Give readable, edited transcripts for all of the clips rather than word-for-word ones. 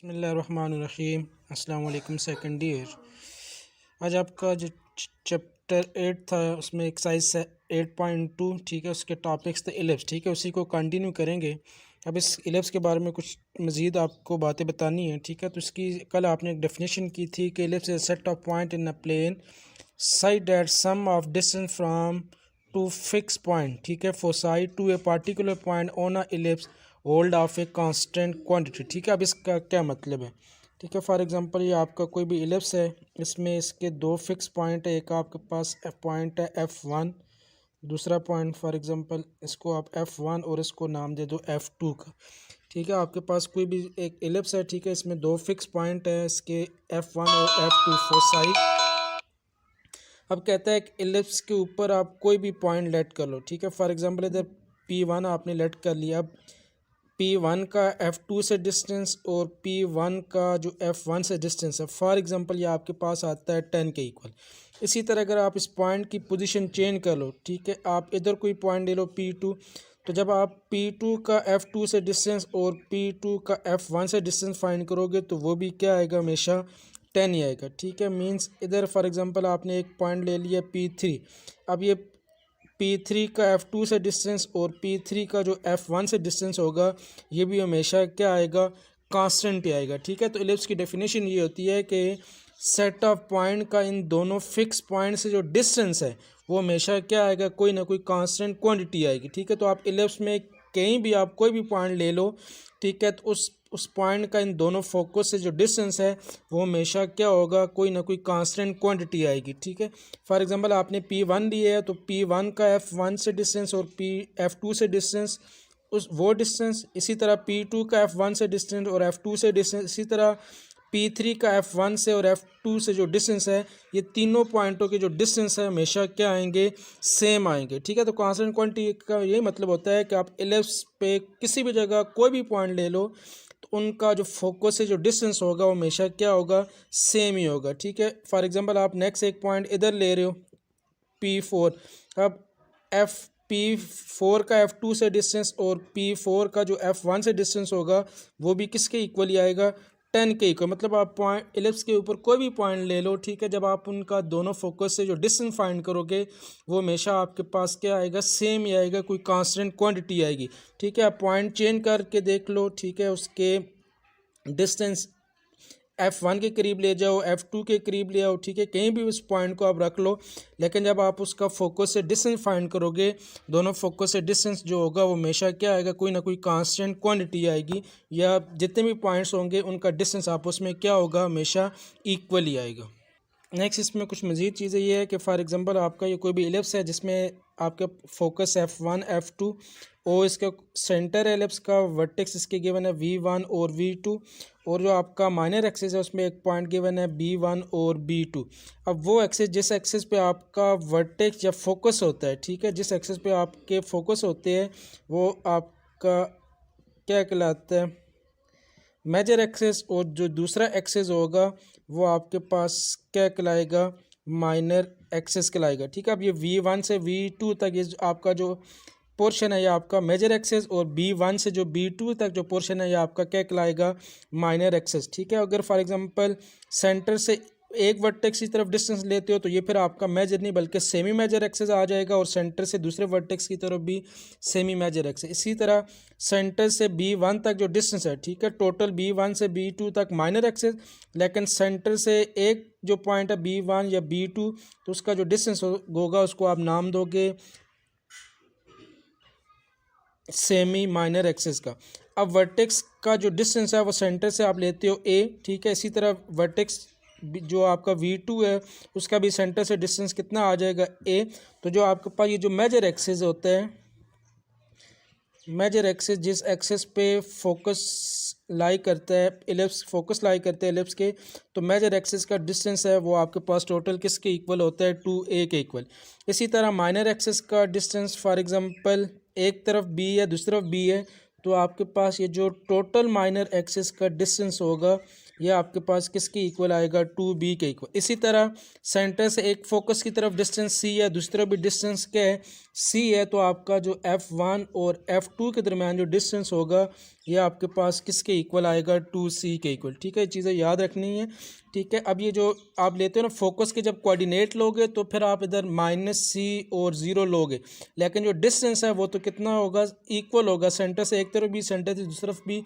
बिस्मिल्लाहिर्रहमानिर्रहीम। अस्सलाम वालेकुम सेकंड ईयर। आज आपका जो चैप्टर 8 था उसमें एक्सरसाइज 8.2 ठीक है, उसके टॉपिक्स थे इलिप्स। ठीक है, उसी को कंटिन्यू करेंगे। अब इस इलिप्स के बारे में कुछ मज़ीद आपको बातें बतानी है। ठीक है, तो इसकी कल आपने एक डेफिनेशन की थी कि ellipse is set of point in a plane side at sum of distance from two fix point. ठीक है, for side to a particular point on a ellipse hold of a constant quantity. ठीक है, अब इसका क्या मतलब है। ठीक है, फॉर एग्जांपल ये आपका कोई भी इलिप्स है, इसमें इसके दो फिक्स पॉइंट है। एक आपके पास पॉइंट है F1, दूसरा पॉइंट फॉर एग्जांपल इसको आप F1 और इसको नाम दे दो F2 का। ठीक है, आपके पास कोई भी एक इलिप्स है। ठीक है, इसमें दो फिक्स पॉइंट है इसके F1 और F2 फॉर साइड। अब कहता है कि इलिप्स के ऊपर आप कोई भी पॉइंट लेट कर लो। ठीक है, फॉर एग्जांपल इधर P1 आपने लेट कर लिया। अब P1 का F2 से डिस्टेंस और P1 का जो F1 से डिस्टेंस है, फॉर एग्जांपल ये आपके पास आता है 10 के इक्वल। इसी तरह अगर आप इस पॉइंट की पोजीशन चेंज कर लो, ठीक है, आप इधर कोई पॉइंट ले लो P2, तो जब आप P2 का F2 से डिस्टेंस और P2 का F1 से डिस्टेंस फाइंड करोगे तो वो भी क्या आएगा, हमेशा 10 ही आएगा। ठीक है, मींस इधर फॉर एग्जांपल आपने एक पॉइंट ले लिया P3। अब ये P3 का F2 से डिस्टेंस और P3 का जो F1 से डिस्टेंस होगा ये भी हमेशा क्या आएगा, कांस्टेंट ही आएगा। ठीक है, तो इलिप्स की डेफिनेशन ये होती है कि सेट ऑफ पॉइंट का इन दोनों फिक्स पॉइंट से जो डिस्टेंस है वो हमेशा क्या आएगा, कोई ना कोई कांस्टेंट क्वांटिटी आएगी। ठीक है, तो आप इलिप्स में कहीं भी आप कोई भी पॉइंट ले लो, ठीक है, तो उस पॉइंट का इन दोनों फोकस से जो डिस्टेंस है वो हमेशा क्या होगा, कोई ना कोई कांस्टेंट क्वांटिटी आएगी। ठीक है, फॉर एग्जांपल आपने P1 लिया है तो P1 का F1 से डिस्टेंस और F2 से डिस्टेंस वो डिस्टेंस, इसी तरह P2 का F1 से डिस्टेंस और F2 से डिस्टेंस, इसी तरह P3 का F1 से और F2 से जो डिस्टेंस है, ये तीनों पॉइंटों के जो डिस्टेंस है हमेशा क्या आएंगे, सेम आएंगे। ठीक है, तो कांस्टेंट क्वांटिटी का यही मतलब होता है कि आप इलिप्स पे किसी भी जगह कोई भी पॉइंट ले लो तो उनका जो फोकस से जो डिस्टेंस होगा वो हमेशा क्या होगा, सेम ही होगा। ठीक है, फॉर एग्जांपल आप नेक्स्ट एक पॉइंट इधर ले रहे हो P4। अब P4 का F2 से डिस्टेंस और P4 का जो F1 से डिस्टेंस होगा वो भी किसके इक्वल ही आएगा, 10 के इक्वल। मतलब आप पॉइंट इलिप्स के ऊपर कोई भी पॉइंट ले लो, ठीक है, जब आप उनका दोनों फोकस से जो डिस्टेंस फाइंड करोगे वो हमेशा आपके पास क्या आएगा, सेम ही आएगा, कोई कांस्टेंट क्वांटिटी आएगी। ठीक है, आप पॉइंट चेंज करके देख लो। ठीक है, उसके डिस्टेंस F1 के करीब ले जाओ, F2 के करीब ले आओ। ठीक है, कहीं भी उस पॉइंट को आप रख लो, लेकिन जब आप उसका फोकस से डिस्टेंस फाइंड करोगे, दोनों फोकस से डिस्टेंस जो होगा वो हमेशा क्या आएगा, कोई ना कोई कांस्टेंट क्वांटिटी आएगी, या जितने भी पॉइंट्स होंगे उनका डिस्टेंस आपस में क्या होगा, हमेशा इक्वल ही आएगा। नेक्स्ट इसमें कुछ मज़ीद चीज़ें ये है कि फॉर एग्जांपल आपका ये कोई भी इलिप्स है जिसमें आपका फोकस F1 F2 और इसका सेंटर एलिप्स का वर्टेक्स इसके गिवन है V1 और V2, और जो आपका माइनर एक्सिस है उसमें एक पॉइंट गिवन है B1 और B2। अब वो एक्सिस, जिस एक्सिस पे आपका वर्टेक्स या फोकस होता है, ठीक है, जिस एक्सिस पे आपके फोकस होते हैं वो आपका क्या कहलाता है, मेजर एक्सेस, और जो दूसरा एक्सेस होगा वो आपके पास क्या कहलाएगा, माइनर एक्सेस कहलाएगा। ठीक है, अब ये V1 से V2 तक ये आपका जो पोर्शन है ये आपका मेजर एक्सेस, और B1 से जो B2 तक जो पोर्शन है ये आपका क्या कहलाएगा, माइनर एक्सेस। ठीक है, अगर फॉर एग्जांपल सेंटर से एक वर्टेक्स की तरफ डिस्टेंस लेते हो तो ये फिर आपका मेजर नहीं बल्कि सेमी मेजर एक्सेस आ जाएगा, और सेंटर से दूसरे वर्टेक्स की तरफ भी सेमी मेजर एक्सेस। इसी तरह सेंटर से B1 तक जो डिस्टेंस है, ठीक है, टोटल B1 से B2 तक माइनर एक्सेस, लेकिन सेंटर से एक जो पॉइंट है B1 या B2 तो उसका जो डिस्टेंस होगा उसको आप नाम दोगे सेमी माइनर एक्सेस का। अब वर्टेक्स का जो डिस्टेंस है वो सेंटर से आप लेते हो A, ठीक है, इसी तरह वर्टेक्स जो आपका V2 है उसका भी सेंटर से डिस्टेंस कितना आ जाएगा, A। तो जो आपके पास ये जो मेजर एक्सेस होता है, मेजर एक्सेस जिस एक्सेस पे फोकस लाई करता है इलिप्स, फोकस लाई करते हैं इलिप्स के, तो मेजर एक्सेस का डिस्टेंस है वो आपके पास टोटल किसके इक्वल होता है, 2A के इक्वल। इसी तरह माइनर एक्सेस का डिस्टेंस फॉर एग्जांपल एक तरफ B है दूसरी तरफ B है, तो आपके पास ये जो टोटल माइनर एक्सेस का डिस्टेंस होगा ये आपके पास किसके इक्वल आएगा, 2b के इक्वल। इसी तरह सेंटर से एक फोकस की तरफ डिस्टेंस c है, दूसरी तरफ भी डिस्टेंस क्या है, c है, तो आपका जो f1 और f2 के दरमियान जो डिस्टेंस होगा ये आपके पास किसके इक्वल आएगा, 2c के इक्वल। ठीक है, ये चीज़ें याद रखनी है। ठीक है, अब ये जो आप लेते हो ना फोकस के जब कोऑर्डिनेट लोगे तो फिर आप इधर -c और 0 लोगे, लेकिन जो डिस्टेंस है वो तो कितना होगा, इक्वल होगा। सेंटर से एक तरफ भी सेंटर से दूसरी तरफ भी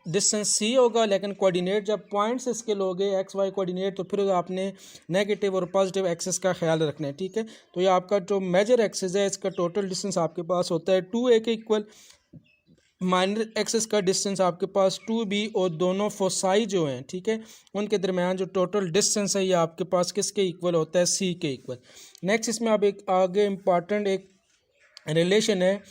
डिस्टेंस c होगा, लेकिन कोऑर्डिनेट जब पॉइंट्स इसके लोगे एक्स वाई कोऑर्डिनेट तो फिर आपने नेगेटिव और पॉजिटिव एक्सेस का ख्याल रखना है। ठीक है, तो ये आपका जो मेजर एक्सेस है इसका टोटल डिस्टेंस आपके पास होता है 2a के इक्वल, माइनर एक्सेस का डिस्टेंस आपके पास 2b, और दोनों फोसाई जो हैं, ठीक है, उनके दरमियान जो टोटल डिस्टेंस है ये आपके पास किसके इक्वल होता है, c के इक्वल। नेक्स्ट इसमें आप एक आगे इम्पॉर्टेंट एक रिलेशन है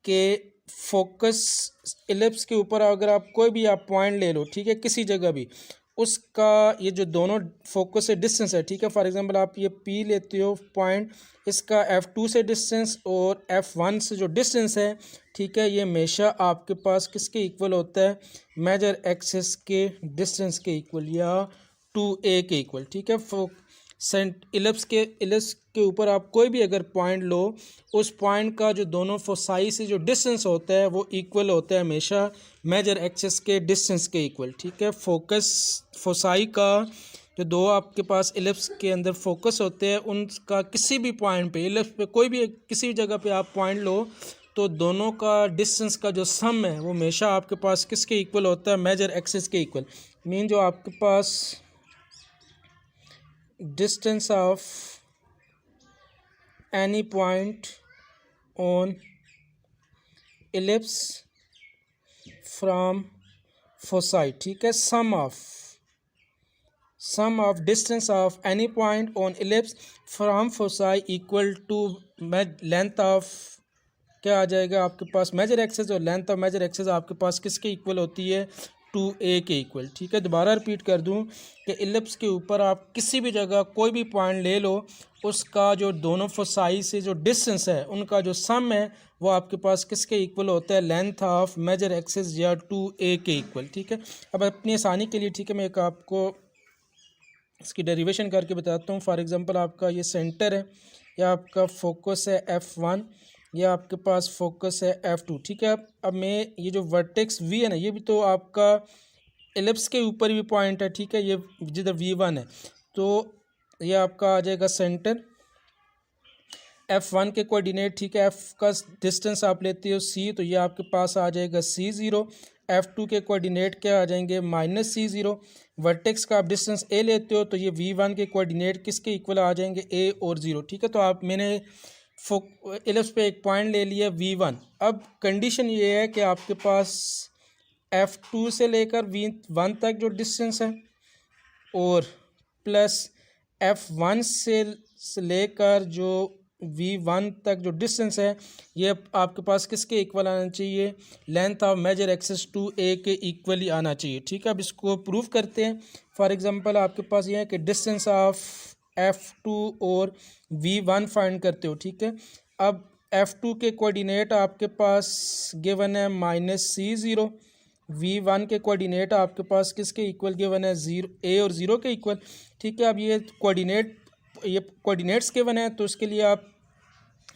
कि फोकस इलिप्स के ऊपर अगर आप कोई भी आप पॉइंट ले लो, ठीक है, किसी जगह भी, उसका ये जो दोनों फोकस से डिस्टेंस है, ठीक है, फॉर एग्जांपल आप ये P लेते हो पॉइंट, इसका F2 से डिस्टेंस और F1 से जो डिस्टेंस है, ठीक है, ये हमेशा आपके पास किसके इक्वल होता है, मेजर एक्सिस के डिस्टेंस के इक्वल या 2a के इक्वल। ठीक है, इलिप्स के ऊपर आप कोई भी अगर पॉइंट लो, उस पॉइंट का जो दोनों फोसाई से जो डिस्टेंस होता है वो इक्वल होता है हमेशा मेजर एक्सिस के डिस्टेंस के इक्वल। ठीक है, फोसाई का जो दो आपके पास इलिप्स के अंदर फोकस होते हैं उनका किसी भी पॉइंट पे, इलिप्स पे कोई भी किसी भी जगह पे आप पॉइंट लो तो दोनों का डिस्टेंस का जो सम है वो हमेशा आपके पास किसके इक्वल होता है, मेजर एक्सिस के इक्वल। मीन जो आपके पास distance of any point on ellipse from foci, ठीक है, sum of distance of any point on ellipse from foci equal to length of क्या आ जाएगा आपके पास, मेजर एक्सेस, और लेंथ ऑफ मेजर एक्सेस आपके पास किसके इक्वल होती है, 2a के इक्वल। ठीक है, दोबारा रिपीट कर दूं कि इलिप्स के ऊपर आप किसी भी जगह कोई भी पॉइंट ले लो, उसका जो दोनों फोसाई से जो डिस्टेंस है उनका जो सम है वो आपके पास किसके इक्वल होता है, लेंथ ऑफ मेजर एक्सेस या 2a के इक्वल। ठीक है, अब अपनी आसानी के लिए, ठीक है, मैं एक आपको इसकी डेरिवेशन करके बताता हूँ। फॉर एग्जांपल आपका ये सेंटर है, या आपका फोकस है F1, या आपके पास फोकस है F2। ठीक है, अब मैं ये जो वर्टेक्स V है ना, ये भी तो आपका एलिप्स के ऊपर भी पॉइंट है। ठीक है, ये जिधर V1 है तो ये आपका आ जाएगा सेंटर F1 के कोऑर्डिनेट। ठीक है, F का डिस्टेंस आप लेते हो C, तो ये आपके पास आ जाएगा C0। F2 के कोऑर्डिनेट क्या आ जाएंगे, -C0। वर्टेक्स का आप डिस्टेंस A लेते हो तो ये V1 के कोऑर्डिनेट किसके इक्वल आ जाएंगे, A और 0। ठीक है, तो आप मैंने इलिप्स पे एक पॉइंट ले लिया V1। अब कंडीशन ये है कि आपके पास F2 से लेकर V1 तक जो डिस्टेंस है और प्लस F1 से लेकर जो V1 तक जो डिस्टेंस है ये आपके पास किसके इक्वल आना चाहिए, length of major access 2a के इक्वल ही आना चाहिए। ठीक है, अब इसको प्रूव करते हैं। फॉर एग्जांपल आपके पास ये है कि डिस्टेंस ऑफ F2 और V1 फाइंड करते हो। ठीक है, अब F2 के कोऑर्डिनेट आपके पास गिवन है -C0, V1 के कोऑर्डिनेट आपके पास किसके इक्वल गिवन है, 0 A और 0 के इक्वल। ठीक है, अब ये कोऑर्डिनेट्स गिवन है तो इसके लिए आप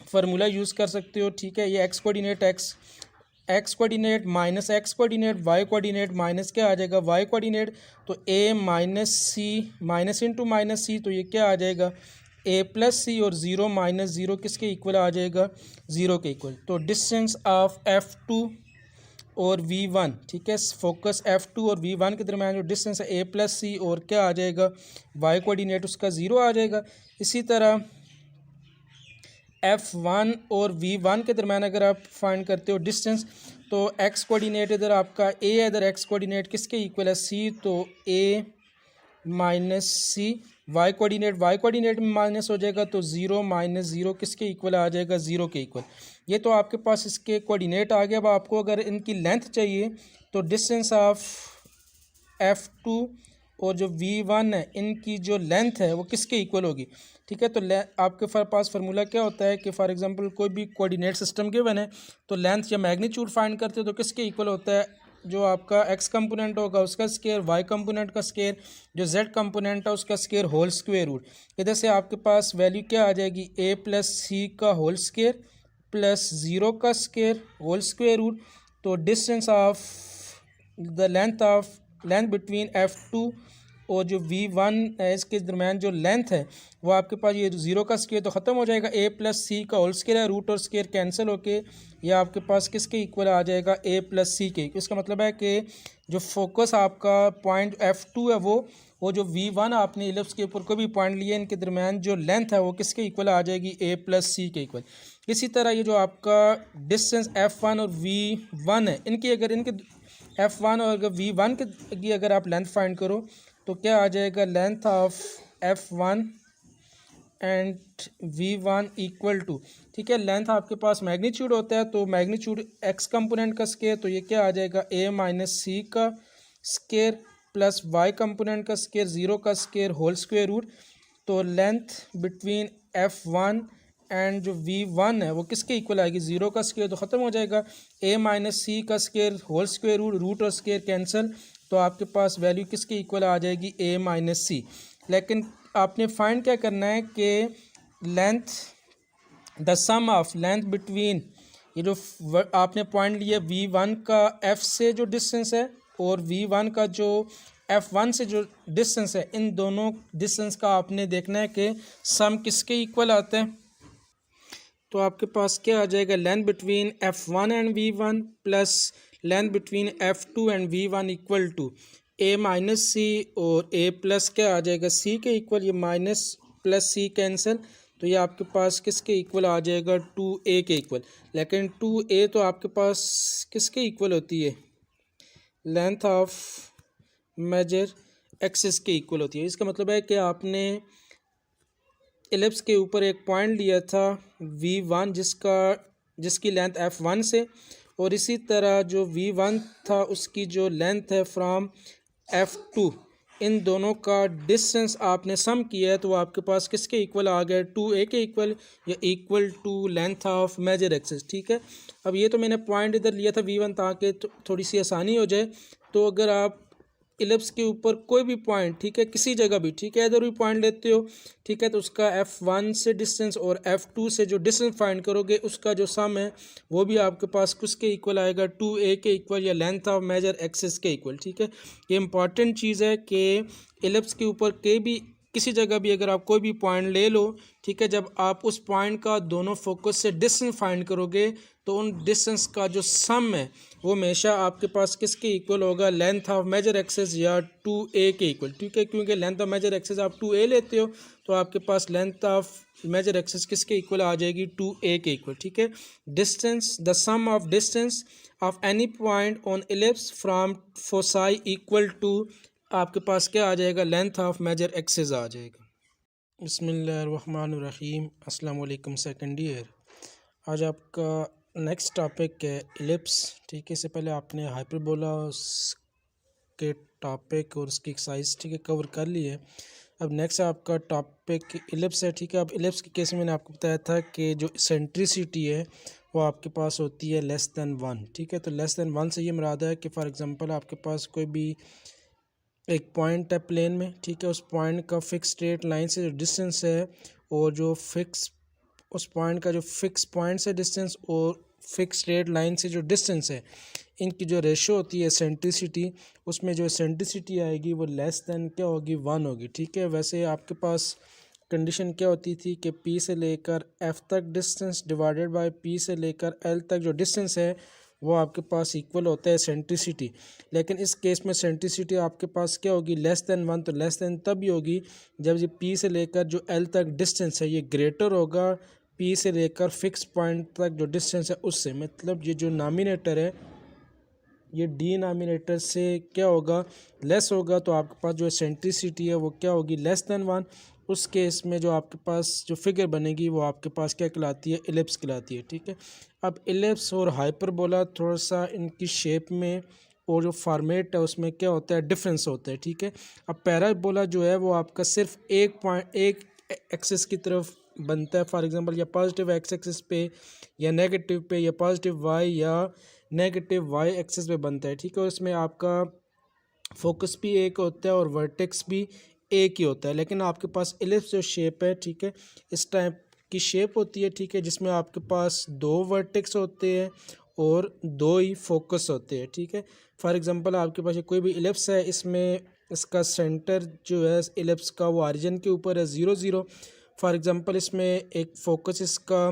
फार्मूला यूज़ कर सकते हो। ठीक है, ये x coordinate x coordinate minus x coordinate, y coordinate minus क्या आ जाएगा, y कोऑर्डिनेट, तो a minus c minus into minus c, तो ये क्या आ जाएगा, a प्लस सी, और 0 माइनस 0 किसके इक्वल आ जाएगा, 0 के इक्वल। तो डिस्टेंस ऑफ F2 और V1, ठीक है, फोकस F2 और V1 के दरमियान जो डिस्टेंस है a प्लस सी, और क्या आ जाएगा, y कोऑर्डिनेट उसका 0 आ जाएगा। इसी तरह F1 और V1 के दरमियान अगर आप फाइंड करते हो डिस्टेंस, तो x कोऑर्डिनेट इधर आपका a है, इधर x कोऑर्डिनेट किसके इक्वल है, c, तो a minus c, y coordinate में माइनस हो जाएगा तो 0 माइनस 0 किसके इक्वल आ जाएगा, 0 के इक्वल। ये तो आपके पास इसके कोऑर्डिनेट आ गया। अब आपको अगर इनकी लेंथ चाहिए तो डिस्टेंस ऑफ F2 और जो V1 है इनकी जो लेंथ है वो किसके इक्वल होगी। ठीक है, तो आपके पास फार्मूला क्या होता है कि फॉर एग्जांपल कोई भी कोऑर्डिनेट सिस्टम गिवन है तो लेंथ या मैग्नीट्यूड फाइंड करते हो तो किसके इक्वल होता है, जो आपका एक्स कंपोनेंट होगा उसका स्केयर, वाई कंपोनेंट का स्केयर, जो जेड कंपोनेंट है उसका स्केयर होल स्क्वेयर रूट। इधर से आपके पास वैल्यू क्या आ जाएगी, ए प्लस सी का होल स्केयर प्लस ज़ीरो का स्केयर होल स्क्वेयर रूट। तो distance of the length between F2 और जो V1 है इसके दरमियान जो लेंथ है वो आपके पास ये ज़ीरो का स्केयर तो ख़त्म हो जाएगा, ए प्लस सी का होल स्केयर है, रूट और स्केयर कैंसिल होके ये आपके पास किसके इक्वल आ जाएगा, ए प्लस सी के। इसका मतलब है कि जो फोकस आपका पॉइंट F2 है वो जो V1 आपने इलिप्स के ऊपर कोई भी पॉइंट लिए इनके दरमियान जो लेंथ है वो किसके इक्वल आ जाएगी, ए प्लस सी के इक्वल। इसी तरह ये जो आपका डिस्टेंस F1 और V1 है इनकी अगर इनके F1 और अगर V1 की अगर आप लेंथ फाइंड करो तो क्या आ जाएगा, length of F1 and V1 equal to, ठीक है, लेंथ आपके पास मैग्नीट्यूड होता है तो मैग्नीट्यूड एक्स कंपोनेंट का स्केयर, तो ये क्या आ जाएगा, ए माइनस सी का स्केयर प्लस वाई कंपोनेंट का स्केयर, ज़ीरो का स्केयर होल स्क्वेयर रूट। तो लेंथ बिटवीन F1 एंड जो V1 है वो किसके इक्वल आएगी, ज़ीरो का स्केयर तो ख़त्म हो जाएगा, ए माइनस सी का square whole square root, root और स्केयर कैंसिल, तो आपके पास वैल्यू किसके इक्वल आ जाएगी, ए माइनस सी। लेकिन आपने फाइंड क्या करना है कि length, the sum of length between, ये जो आपने पॉइंट लिया V1 का F से जो डिस्टेंस है और V1 का जो F1 से जो डिस्टेंस है, इन दोनों डिस्टेंस का आपने देखना है कि सम किसके इक्वल आता है। तो आपके पास क्या आ जाएगा, length between F1 and V1 plus length between F2 and V1 equal to a minus c और ए प्लस क्या आ जाएगा, सी के इक्वल, ये माइनस प्लस सी कैंसिल, तो ये आपके पास किसके इक्वल आ जाएगा, 2a के इक्वल। लेकिन 2a तो आपके पास किसके इक्वल होती है, लेंथ ऑफ मेजर एक्सिस के इक्वल होती है। इसका मतलब है कि आपने एलिप्स के ऊपर एक पॉइंट लिया था V1 जिसकी लेंथ F1 से, और इसी तरह जो V1 था उसकी जो लेंथ है फ्रॉम F2, इन दोनों का डिस्टेंस आपने सम किया है तो वो आपके पास किसके इक्वल आ गया, 2a के इक्वल, या equal to length of major axis. ठीक है, अब ये तो मैंने पॉइंट इधर लिया था V1 ताकि थोड़ी सी आसानी हो जाए। तो अगर आप इलिप्स के ऊपर कोई भी पॉइंट, ठीक है, किसी जगह भी, ठीक है, इधर भी पॉइंट लेते हो, ठीक है, तो उसका F1 से डिस्टेंस और F2 से जो डिस्टेंस फाइंड करोगे उसका जो सम है वो भी आपके पास किसके इक्वल आएगा, 2a के इक्वल, या लेंथ ऑफ मेजर एक्सिस के इक्वल। ठीक है, ये इंपॉर्टेंट चीज़ है कि इलिप्स के ऊपर किसी जगह भी अगर आप कोई भी पॉइंट ले लो, ठीक है, जब आप उस पॉइंट का दोनों फोकस से डिस्टेंस फाइंड करोगे तो उन डिस्टेंस का जो सम है वो हमेशा आपके पास किसके इक्वल होगा, लेंथ ऑफ मेजर एक्सिस या 2a के इक्वल। ठीक है, क्योंकि लेंथ ऑफ मेजर एक्सिस आप 2a लेते हो तो आपके पास लेंथ ऑफ मेजर एक्सिस किसके इक्वल आ जाएगी, 2a के इक्वल। ठीक है, distance, the sum of distance of any point on ellipse from foci equal to, आपके पास क्या आ जाएगा, लेंथ ऑफ मेजर एक्सिस आ जाएगा। बिस्मिल्लाहिर्रहमानिर्रहीम, अस्सलाम वालेकुम सेकंड ईयर। आज आपका नेक्स्ट टॉपिक है इलिप्स। ठीक है, इससे पहले आपने हाइपरबोला के टॉपिक और उसकी एक्सरसाइज, ठीक है, कवर कर ली है। अब नेक्स्ट आपका टॉपिक इलिप्स है। ठीक है, अब इलिप्स के केस में मैंने आपको बताया था कि जो सेंट्रिसिटी है वो आपके पास होती है लेस दैन 1। ठीक है, तो लेस दैन 1 से ये मुराद है कि फॉर एग्जांपल आपके पास कोई भी एक पॉइंट है प्लेन में, ठीक है, उस पॉइंट का फिक्स स्ट्रेट लाइन से जो डिस्टेंस है और जो फिक्स उस पॉइंट का जो फिक्स पॉइंट से डिस्टेंस और फिक्स स्ट्रेट लाइन से जो डिस्टेंस है, इनकी जो रेशो होती है सेंट्रिसिटी, उसमें जो सेंट्रिसिटी आएगी वो लेस दैन क्या होगी, 1 होगी। ठीक है, वैसे आपके पास कंडीशन क्या होती थी कि P से लेकर F तक डिस्टेंस डिवाइडेड बाय P से लेकर L तक जो डिस्टेंस है वो आपके पास इक्वल होता है सेंट्रिसिटी। लेकिन इस केस में सेंट्रिसिटी आपके पास क्या होगी, लेस दैन 1। तो लेस दैन तभी होगी जब ये P से लेकर जो L तक डिस्टेंस है ये ग्रेटर होगा P से लेकर फिक्स पॉइंट तक जो डिस्टेंस है उससे। मतलब ये जो नामिनेटर है ये डिनोमिनेटर से क्या होगा, लेस होगा, तो आपके पास जो सेंट्रिसिटी है वो क्या होगी, लेस दैन 1। उस केस में जो आपके पास जो फिगर बनेगी वो आपके पास क्या कहलाती है, इलिप्स कहलाती है। ठीक है, अब इलिप्स और हाइपरबोला थोड़ा सा इनकी शेप में और जो फॉर्मेट है उसमें क्या होता है, डिफरेंस होता है। ठीक है, अब पैराबोला जो है वो आपका सिर्फ एक एक्सिस की तरफ बनता है, फॉर एग्जांपल या पॉजिटिव एक्स एक्सिस पे या नेगेटिव पे, या पॉजिटिव वाई या नेगेटिव वाई एक्सिस पे बनता है, ठीक है। और इसमें आपका फोकस भी एक होता है और वर्टेक्स भी एक ही होता है, लेकिन आपके पास एलिप्स जो शेप है, ठीक है, इस टाइप की शेप होती है, ठीक है, जिसमें आपके पास दो वर्टेक्स होते हैं और दो ही फोकस होते हैं, ठीक है। फॉर एग्जांपल आपके पास कोई भी एलिप्स है, इसमें इसका सेंटर जो है एलिप्स का वो ऑरिजिन के ऊपर है 0 0। फॉर एग्जांपल इसमें एक फोकस इसका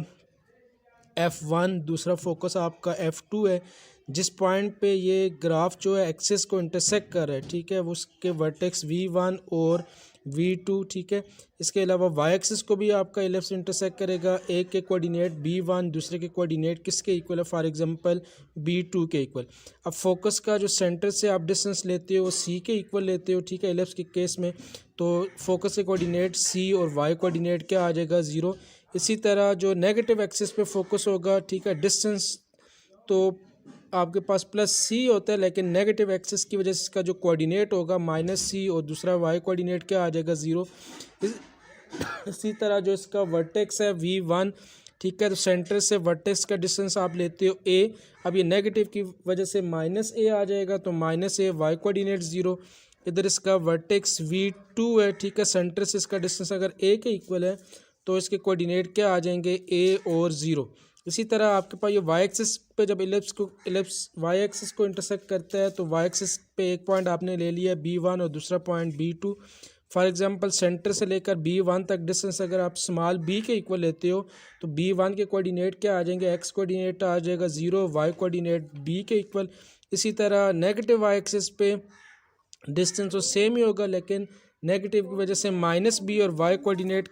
F1, दूसरा फोकस आपका F2 है। जिस पॉइंट पे ये ग्राफ जो है एक्सिस को इंटरसेक्ट कर रहा है, ठीक है, वो उसके वर्टेक्स V1 और V2, ठीक है। इसके अलावा वाई एक्सिस को भी आपका एलिप्स इंटरसेक्ट करेगा। एक के कोऑर्डिनेट B1, दूसरे के कोऑर्डिनेट किसके इक्वल है, फॉर एग्जांपल B2 के इक्वल। अब फोकस का जो सेंटर से आप डिस्टेंस लेते हो वो C के इक्वल लेते हो, ठीक है, एलिप्स के केस में। तो फोकस के कोऑर्डिनेट C और वाई कोऑर्डिनेट क्या आ जाएगा, 0। इसी तरह जो नेगेटिव एक्सिस पे फोकस होगा, ठीक है, डिस्टेंस तो आपके पास +C होता है, लेकिन नेगेटिव एक्सिस की वजह से इसका जो कोऑर्डिनेट होगा -C और दूसरा वाई कोऑर्डिनेट क्या आ जाएगा, 0। इसी तरह जो इसका वर्टेक्स है V1, ठीक है, तो सेंटर से वर्टेक्स का डिस्टेंस आप लेते हो A। अब ये नेगेटिव की वजह से -A आ जाएगा, तो -A वाई कोऑर्डिनेट 0। इधर इसका वर्टेक्स V2 है, ठीक है, सेंटर से इसका डिस्टेंस अगर A के इक्वल है तो इसके कोऑर्डिनेट क्या आ जाएंगे, A और 0। इसी तरह आपके पास ये वाई एक्सिस पे जब एलिप्स वाई एक्सिस को इंटरसेक्ट करता है तो वाई एक्सिस पे एक पॉइंट आपने ले लिया B1 और दूसरा point B2। For example centre से लेकर B1 तक डिस्टेंस अगर आप स्मॉल b के इक्वल लेते हो तो B1 के कोऑर्डिनेट क्या आ जाएंगे, x कोऑर्डिनेट आ जाएगा 0, y कोऑर्डिनेट b के इक्वल। इसी तरह नेगेटिव वाई एक्सिस पे डिस्टेंस तो सेम ही होगा, लेकिन नेगेटिव की वजह से -b और y कोऑर्डिनेट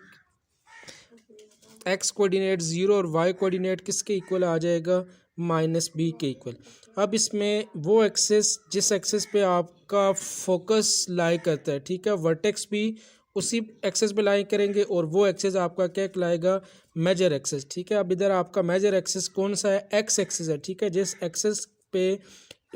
x कोऑर्डिनेट 0 और y कोऑर्डिनेट किसके इक्वल आ जाएगा, -b के इक्वल। अब इसमें वो एक्सिस जिस एक्सिस पे आपका फोकस लाई करता है, ठीक है, वर्टेक्स भी उसी एक्सिस पे लाई करेंगे और वो एक्सिस आपका क्या कहलाएगा, मेजर एक्सिस, ठीक है। अब इधर आपका मेजर एक्सिस कौन सा है, एक्स एक्सिस है, ठीक है। जिस एक्सिस पे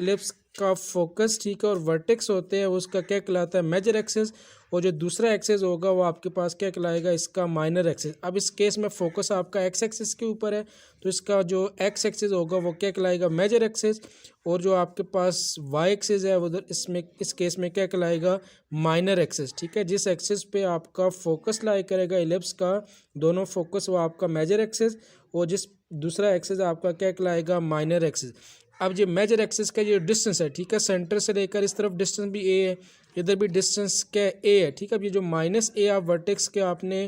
एलिप्स का फोकस, ठीक है, और वर्टेक्स होते हैं उसका क्या कहलाता है, मेजर एक्सिस। और जो दूसरा एक्सिस होगा वो आपके पास क्या कहलाएगा, इसका माइनर एक्सिस। अब इस केस में फोकस आपका एक्स एक्सिस के ऊपर है, तो इसका जो एक्स एक्सिस होगा वो क्या कहलाएगा, मेजर एक्सिस। और जो आपके पास वाई एक्सिस है उधर इसमें इस केस में क्या कहलाएगा, माइनर एक्सिस, ठीक है। जिस एक्सिस पे आपका फोकस लाई करेगा एलिप्स का दोनों फोकस वो आपका मेजर एक्सिस, और जिस दूसरा एक्सिस आपका क्या कहलाएगा, माइनर एक्सिस। अब ये मेजर एक्सिस का जो डिस्टेंस है, ठीक है, सेंटर से लेकर इस तरफ डिस्टेंस भी a है, इधर भी डिस्टेंस क्या a है, ठीक है। अब ये जो -a आप वर्टेक्स के आपने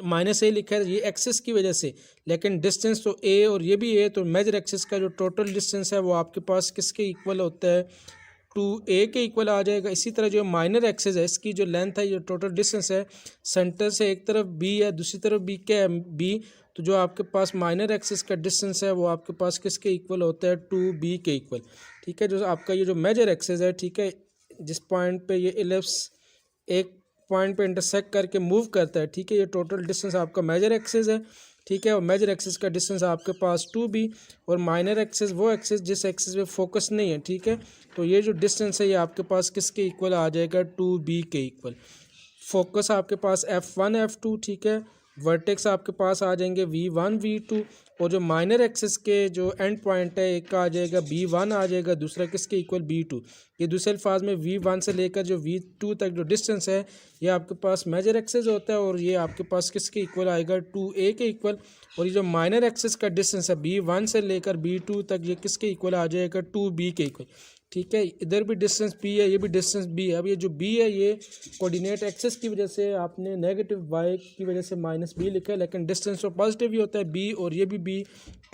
-a लिखा है ये एक्सिस की वजह से, लेकिन डिस्टेंस तो a और ये भी a, तो मेजर एक्सिस का जो टोटल डिस्टेंस है वो आपके पास किसके इक्वल होता है, 2a के इक्वल आ जाएगा। इसी तरह जो माइनर एक्सिस है इसकी जो लेंथ है, जो टोटल डिस्टेंस है सेंटर से एक तरफ b है दूसरी तरफ b क्या है, b, तो जो आपके पास माइनर एक्सिस का डिस्टेंस है वो आपके पास किसके इक्वल होता है, 2b के इक्वल, ठीक है। जो आपका ये जो मेजर एक्सिस है, ठीक है, जिस पॉइंट पे ये एलिप्स एक पॉइंट पे इंटरसेक्ट करके मूव करता है, ठीक है, ये टोटल डिस्टेंस आपका मेजर एक्सिस है, ठीक है। और मेजर एक्सिस का डिस्टेंस आपके पास 2b, और माइनर एक्सिस वो एक्सिस जिस एक्सिस पे फोकस नहीं है, ठीक है, तो ये जो डिस्टेंस है ये आपके पास किसके इक्वल आ जाएगा, 2b के इक्वल। फोकस आपके पास F1 F2, ठीक है, वर्टेक्स आपके पास आ जाएंगे V1 V2, और जो माइनर एक्सिस के जो एंड पॉइंट है एक का आ जाएगा B1 आ जाएगा, दूसरा किसके इक्वल, B2। ये दूसरे अल्फाज में V1 से लेकर जो V2 तक जो डिस्टेंस है ये आपके पास मेजर एक्सिस होता है, और ये आपके पास किसके इक्वल आएगा, 2a के इक्वल। और ये जो माइनर एक्सिस का डिस्टेंस है B1 से लेकर B2 तक ये किसके इक्वल आ जाएगा, 2b के इक्वल, ठीक है। इधर भी डिस्टेंस b है, ये भी डिस्टेंस b है। अब ये जो b है ये कोऑर्डिनेट एक्सिस की वजह से आपने नेगेटिव y की वजह से -b लिखा है, लेकिन डिस्टेंस तो पॉजिटिव ही होता है b, और ये भी b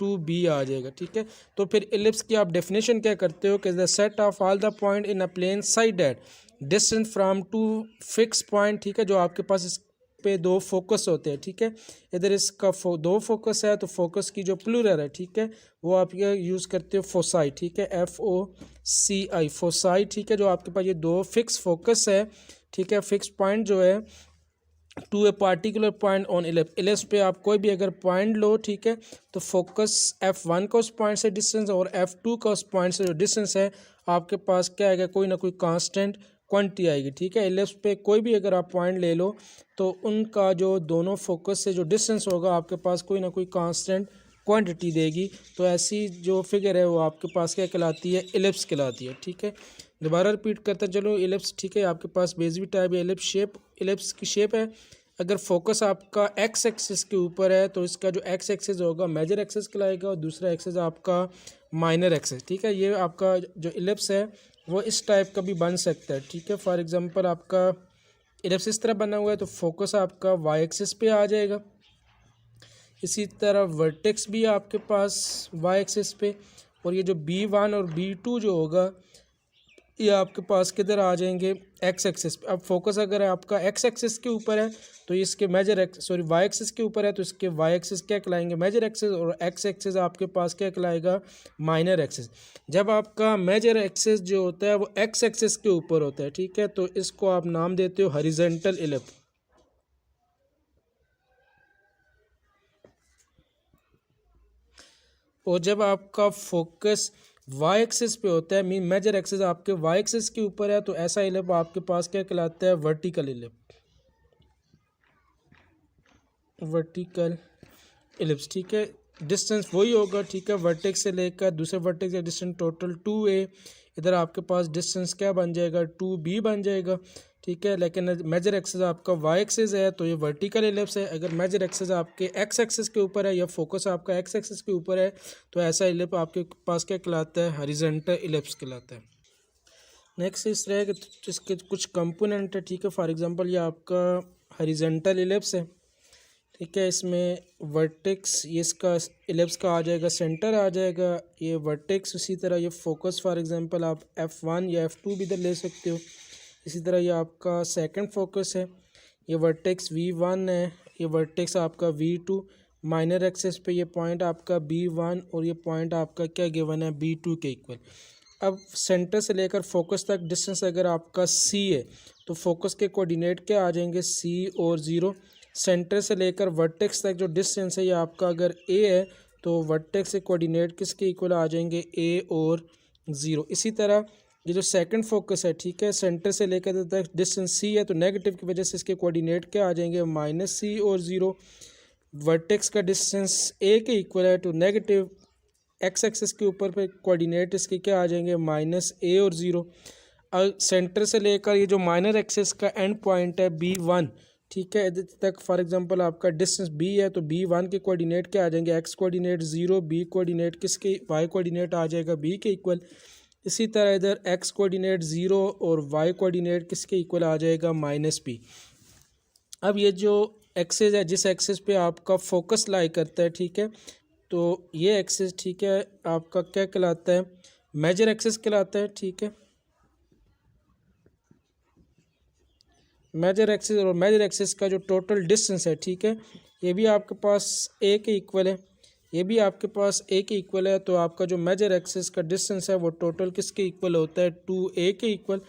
2b आ जाएगा, ठीक है। तो फिर एलिप्स की आप डेफिनेशन क्या करते हो कि the set of all the point in a plane side that distance from two fix point, ठीक है, जो आपके पास इस पे दो फोकस होते हैं, ठीक है। इधर इसका दो फोकस है तो फोकस की जो प्लूरल है, ठीक है, वो आप ये यूज़ करते हो फोसाई, ठीक है, FOCI फोसाई, ठीक है। जो आपके पास ये दो फिक्स फोकस है, ठीक है, फिक्स पॉइंट जो है to a particular point on ellipse पे आप कोई भी अगर पॉइंट लो, ठीक है, तो फोकस F1 का उस पॉइंट से डिस्टेंस और F2 का उस पॉइंट से जो डिस्टेंस है आपके पास क्या आएगा, कोई ना कोई कांस्टेंट क्वांटिटी आएगी, ठीक है। एलिप्स पे कोई भी अगर आप पॉइंट ले लो तो उनका जो दोनों फोकस से जो डिस्टेंस होगा आपके पास कोई ना कोई कांस्टेंट क्वांटिटी देगी, तो ऐसी जो फिगर है वो आपके पास क्या कहलाती है, इलिप्स कहलाती है। ठीक है, दोबारा रिपीट करते हैं, चलो इलिप्स, ठीक है, आपके पास बेस भी टाइप है, इलिप्स की शेप है। अगर फोकस आपका एक्स एक्सिस के ऊपर है तो इसका जो एक्स एक्सिस होगा मेजर एक्सिस कहलाएगा और दूसरा एक्सिस आपका माइनर एक्सिस। ठीक है, ये आपका जो इलिप्स है वो इस टाइप का भी बन सकता है। ठीक है, फॉर एग्जांपल आपका इलिप्स इस तरह बना हुआ है तो फोकस आपका वाई एक्सिस पे आ जाएगा। इसी तरह वर्टेक्स भी आपके पास वाई एक्सिस पे, और ये जो B1 और B2 जो होगा ये आपके पास किधर आ जाएंगे, एक्स एक्सिस पे। अब फोकस अगर आपका एक्स एक्सिस के ऊपर है तो इसके वाई एक्सिस के ऊपर है तो इसके वाई एक्सिस क्या कहलाएंगे, मेजर एक्सिस, और एक्स एक्सिस आपके पास क्या कहलाएगा, माइनर एक्सिस। जब आपका मेजर एक्सिस जो होता है वो एक्स एक्सिस के ऊपर होता है, ठीक है, तो इसको आप नाम देते हो हॉरिजॉन्टल इलिप्स। और जब आपका फोकस वाई एक्सिस पे होता है, मीन मेजर एक्सिस आपके वाई एक्सिस के ऊपर है, तो ऐसा इलिप्स आपके पास क्या कहलाता है, वर्टिकल इलिप्स। ठीक है, डिस्टेंस वही होगा। ठीक है, वर्टेक्स से लेकर दूसरे वर्टेक्स का डिस्टेंस टोटल 2a, इधर आपके पास डिस्टेंस क्या बन जाएगा, 2b बन जाएगा। ठीक है, लेकिन मेजर एक्सिस आपका वाई एक्सिस है तो ये वर्टिकल इलिप्स है। अगर मेजर एक्सिस आपके एक्स एक्सिस के ऊपर है या फोकस आपका एक्स एक्सिस के ऊपर है तो ऐसा इलिप्स आपके पास क्या कहलाता है, हॉरिजॉन्टल इलिप्स कहलाता है। नेक्स्ट इस तरह के इसके कुछ कंपोनेंट है। ठीक है, फॉर एग्जांपल ये आपका हॉरिजॉन्टल इलिप्स है। ठीक है, इसमें वर्टेक्स ये इसका इलिप्स का आ जाएगा, सेंटर आ जाएगा ये वर्टेक्स। उसी तरह ये फोकस फॉर एग्जांपल आप F1 या F2 भी इधर ले सकते हो। इसी तरह ये आपका सेकंड फोकस है, ये वर्टेक्स V1 है, ये वर्टेक्स आपका V2। माइनर एक्सिस पे ये पॉइंट आपका B1 और ये पॉइंट आपका क्या गिवन है, B2 के इक्वल। अब सेंटर से लेकर फोकस तक डिस्टेंस अगर आपका C है तो फोकस के कोऑर्डिनेट क्या आ जाएंगे, C और 0। सेंटर से लेकर वर्टेक्स तक जो डिस्टेंस है ये आपका अगर A है तो वर्टेक्स से कोऑर्डिनेट किसके इक्वल आ जाएंगे, A और 0। इसी तरह ये जो सेकंड फोकस है, ठीक है, सेंटर से लेकर तक डिस्टेंस C है तो नेगेटिव की वजह से इसके कोऑर्डिनेट क्या आ जाएंगे, -C और 0। वर्टेक्स का डिस्टेंस A के इक्वल है तो नेगेटिव एक्स एक्सिस के ऊपर पे कोऑर्डिनेट इसके क्या आ जाएंगे, -A और 0। सेंटर से लेकर ये जो माइनर एक्सिस का एंड पॉइंट है B1, ठीक है, इधर तक फॉर एग्जांपल आपका डिस्टेंस B है तो B1 के कोऑर्डिनेट क्या आ जाएंगे, एक्स कोऑर्डिनेट 0, B कोऑर्डिनेट किसके, वाई कोऑर्डिनेट आ जाएगा B के इक्वल। इसी तरह इधर एक्स कोऑर्डिनेट 0 और वाई कोऑर्डिनेट किसके इक्वल आ जाएगा, -B। अब ये जो एक्सिस है, जिस एक्सिस पे आपका फोकस लाई करता है, ठीक है, तो ये एक्सिस, ठीक है, आपका क्या कहलाता है, मेजर एक्सिस कहलाता है। ठीक है, मेजर एक्सिस और मेजर एक्सिस का जो टोटल डिस्टेंस है, ठीक है, ये भी आपके पास A के इक्वल है, ये भी आपके पास A के इक्वल है। तो आपका जो मेजर एक्सिस का डिस्टेंस है वो टोटल किसके इक्वल होता है, 2a के इक्वल।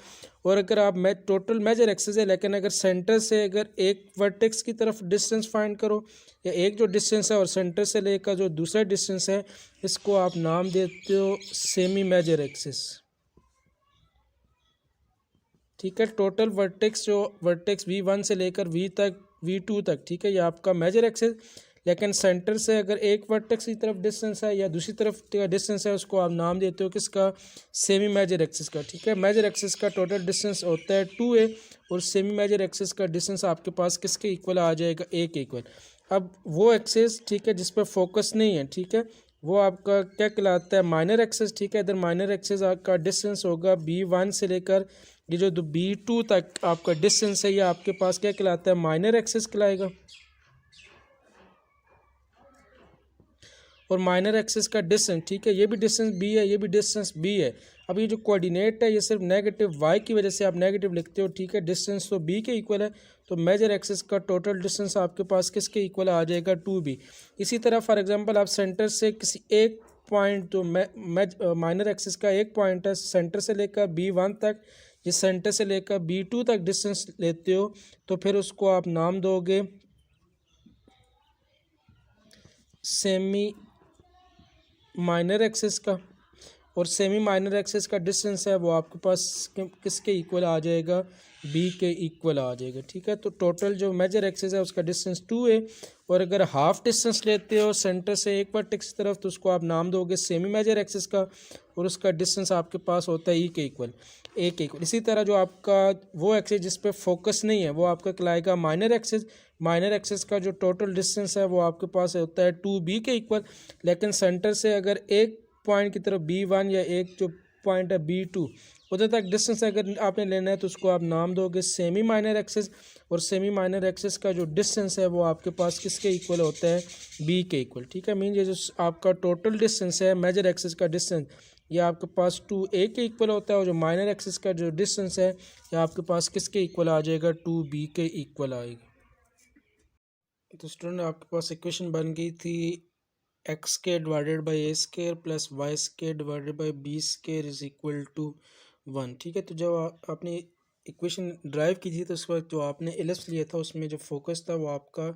और अगर आप टोटल मेजर एक्सिस है लेकिन अगर सेंटर से अगर एक वर्टेक्स की तरफ डिस्टेंस फाइंड करो, या एक जो डिस्टेंस है और सेंटर से लेकर जो दूसरा डिस्टेंस है, इसको आप नाम देते हो सेमी मेजर एक्सिस। ठीक है, टोटल वर्टेक्स जो वर्टेक्स V1 से लेकर V2 तक, ठीक है, ये आपका मेजर एक्सिस। लेकिन सेंटर से अगर एक वर्टेक्स की तरफ डिस्टेंस है या दूसरी तरफ का डिस्टेंस है, उसको आप नाम देते हो किसका, सेमी मेजर एक्सिस का। ठीक है, मेजर एक्सिस का टोटल डिस्टेंस होता है 2a और सेमी मेजर एक्सिस का डिस्टेंस आपके पास किसके इक्वल आ जाएगा, A के इक्वल। अब वो एक्सिस, ठीक है, जिस पर फोकस नहीं है, ठीक है, वो आपका क्या कहलाता है, माइनर एक्सिस। ठीक है, इधर माइनर एक्सिस का डिस्टेंस होगा B1 से लेकर ये जो B2 तक आपका डिस्टेंस है, ये आपके पास क्या कहलाता है, माइनर एक्सिस कहलाएगा। और माइनर एक्सिस का डिस्टेंस, ठीक है, ये भी डिस्टेंस B है, ये भी डिस्टेंस B है। अब ये जो कोऑर्डिनेट है ये सिर्फ नेगेटिव y की वजह से आप नेगेटिव लिखते हो। ठीक है, डिस्टेंस तो B के इक्वल है तो मेजर एक्सिस का टोटल डिस्टेंस आपके पास किसके इक्वल आ जाएगा, 2b। इसी तरह फॉर एग्जांपल आप सेंटर से किसी एक पॉइंट, तो माइनर एक्सिस का एक पॉइंट है सेंटर से लेकर B1 तक, जिस सेंटर से लेकर B2 तक डिस्टेंस लेते हो तो फिर उसको आप नाम दोगे सेमी माइनर एक्सिस का। और सेमी माइनर एक्सिस का डिस्टेंस है वो आपके पास किसके इक्वल आ जाएगा, बी के इक्वल आ जाएगा। ठीक है, तो टोटल जो मेजर एक्सिस है उसका डिस्टेंस 2 है, और अगर हाफ डिस्टेंस लेते हो सेंटर से एक वर्टेक्स की तरफ तो उसको आप नाम दोगे सेमी मेजर एक्सिस का, और उसका डिस्टेंस आपके पास होता है ई के इक्वल, ए के इक्वल। इसी तरह जो आपका वो एक्सिस जिस पे फोकस नहीं है वो आपका कहलाएगा माइनर एक्सिस। माइनर एक्सिस का जो टोटल डिस्टेंस है वो आपके पास होता है 2b के इक्वल, लेकिन सेंटर से अगर एक पॉइंट की तरफ b1 या एक जो पॉइंट है b2 उधर तक डिस्टेंस अगर आपने लेना है तो उसको आप नाम दोगे सेमी माइनर एक्सिस, और सेमी माइनर एक्सिस का जो डिस्टेंस है वो आपके पास किसके इक्वल होता है, बी के इक्वल। ठीक है, मीन ये जो आपका टोटल डिस्टेंस है मेजर एक्सिस का डिस्टेंस ये आपके पास 2a के इक्वल होता है, और जो माइनर एक्सिस का जो डिस्टेंस है ये आपके पास किसके इक्वल आ जाएगा, 2b के इक्वल आएगा। तो स्टूडेंट आपके पास इक्वेशन बन गई थी x square divided by a square plus y square divided by b square is equal to 1। ठीक है, तो जब आपने इक्वेशन ड्राइव की थी तो उसके बाद जो आपने एलिप्स लिया था उसमें जो फोकस था वो आपका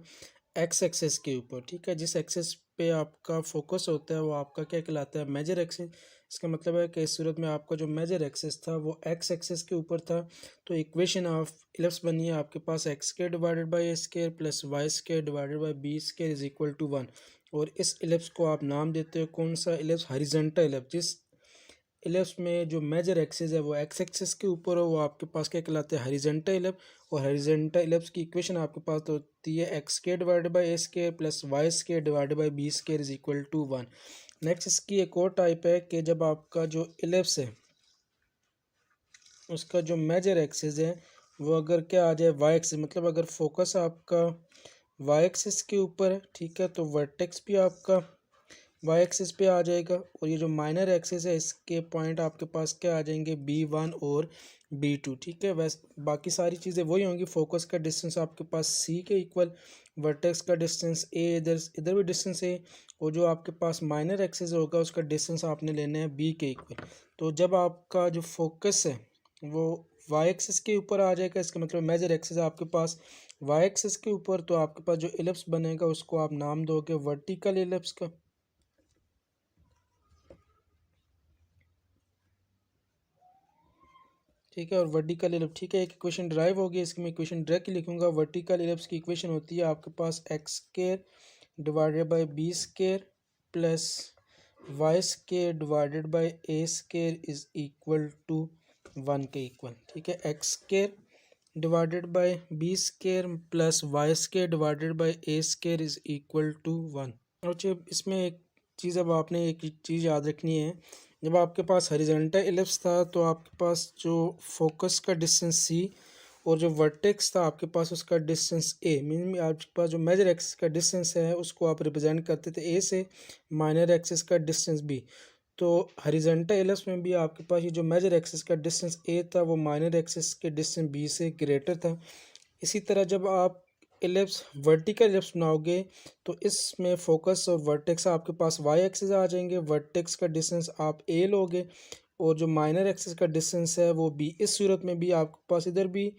एक्स एक्सेस के ऊपर। ठीक है, जिस एक्सेस पे आपका फोकस होता है वो आपका क्या कहलाता है, मेजर एक्सेस। इसका मतलब है कि इस सूरत में आपका जो मेजर एक्सेस था वो एक्स एक्सेस के ऊपर था। तो इक्वेशन ऑफ एलिप्स बनी है आपके पास x square divided by a square plus y square divided by b square is equal to 1। और इस एलिप्स को आप नाम देते हो कौन सा एलिप्स, हॉरिजॉन्टल एलिप्स। जिस एलिप्स में जो मेजर एक्सिस है वो एक्स एक्सिस के ऊपर हो वो आपके पास क्या कहलाते हैं, हॉरिजॉन्टल एलिप्स। और हॉरिजॉन्टल एलिप्स की इक्वेशन आपके पास तो होती है x square divided by a square plus y square divided by b square is equal to 1। Next इसकी एक और टाइप है कि जब आपका जो एलिप्स है उसका जो मेजर एक्सिस है वो अगर क्या आ जाए वाई एक्सिस, मतलब अगर फोकस आपका वाई एक्सिस के ऊपर है, ठीक है, तो वर्टेक्स भी आपका वाई एक्सिस पे आ जाएगा, और ये जो माइनर एक्सिस है इसके पॉइंट आपके पास क्या आ जाएंगे, b1 और b2। ठीक है, वैसे बाकी सारी चीज़ें वही होंगी। फोकस का डिस्टेंस आपके पास c के इक्वल, वर्टेक्स का डिस्टेंस a, इधर इधर भी डिस्टेंस a, और जो आपके पास माइनर एक्सिस होगा उसका डिस्टेंस आपने लेना है b के इक्वल। तो जब आपका जो फोकस है वो वाई एक्सिस के ऊपर आ जाएगा, इसका मतलब मेजर एक्सिस आपके पास वाई एक्सिस के ऊपर, तो आपके पास जो एलिप्स बनेगा उसको आप नाम दोगे वर्टिकल एलिप्स का। ठीक है, और वर्टिकल एलिप्स, ठीक है, एक इक्वेशन ड्राइव होगी, इसकी मैं इक्वेशन डायरेक्ट लिखूंगा। वर्टिकल एलिप्स की इक्वेशन होती है आपके पास x square divided by b square plus y square divided by a square is equal to 1 के इक्वल। ठीक है, x square divided by b square plus y square divided by a square is equal to 1। और जब इसमें एक चीज़, अब आपने एक चीज़ याद रखनी है, जब आपके पास हॉरिजॉन्टल एलिप्स था तो आपके पास जो फोकस का डिस्टेंस सी और जो वर्टेक्स था आपके पास उसका डिस्टेंस ए, मीन आपके पास जो मेजर एक्सिस का डिस्टेंस है उसको आप रिप्रेजेंट करते थे ए से, माइनर एक्सिस का डिस्टेंस बी। तो हॉरिजॉन्टल एलिप्स में भी आपके पास ये जो मेजर एक्सिस का डिस्टेंस ए था वो माइनर एक्सिस के डिस्टेंस बी से ग्रेटर था। इसी तरह जब आप एलिप्स वर्टिकल एलिप्स बनाओगे तो इसमें फोकस और वर्टेक्स आपके पास वाई एक्सिस आ जाएंगे, वर्टेक्स का डिस्टेंस आप ए लोगे और जो माइनर एक्सिस का डिस्टेंस है वो बी। इस सूरत में भी आपके पास इधर भी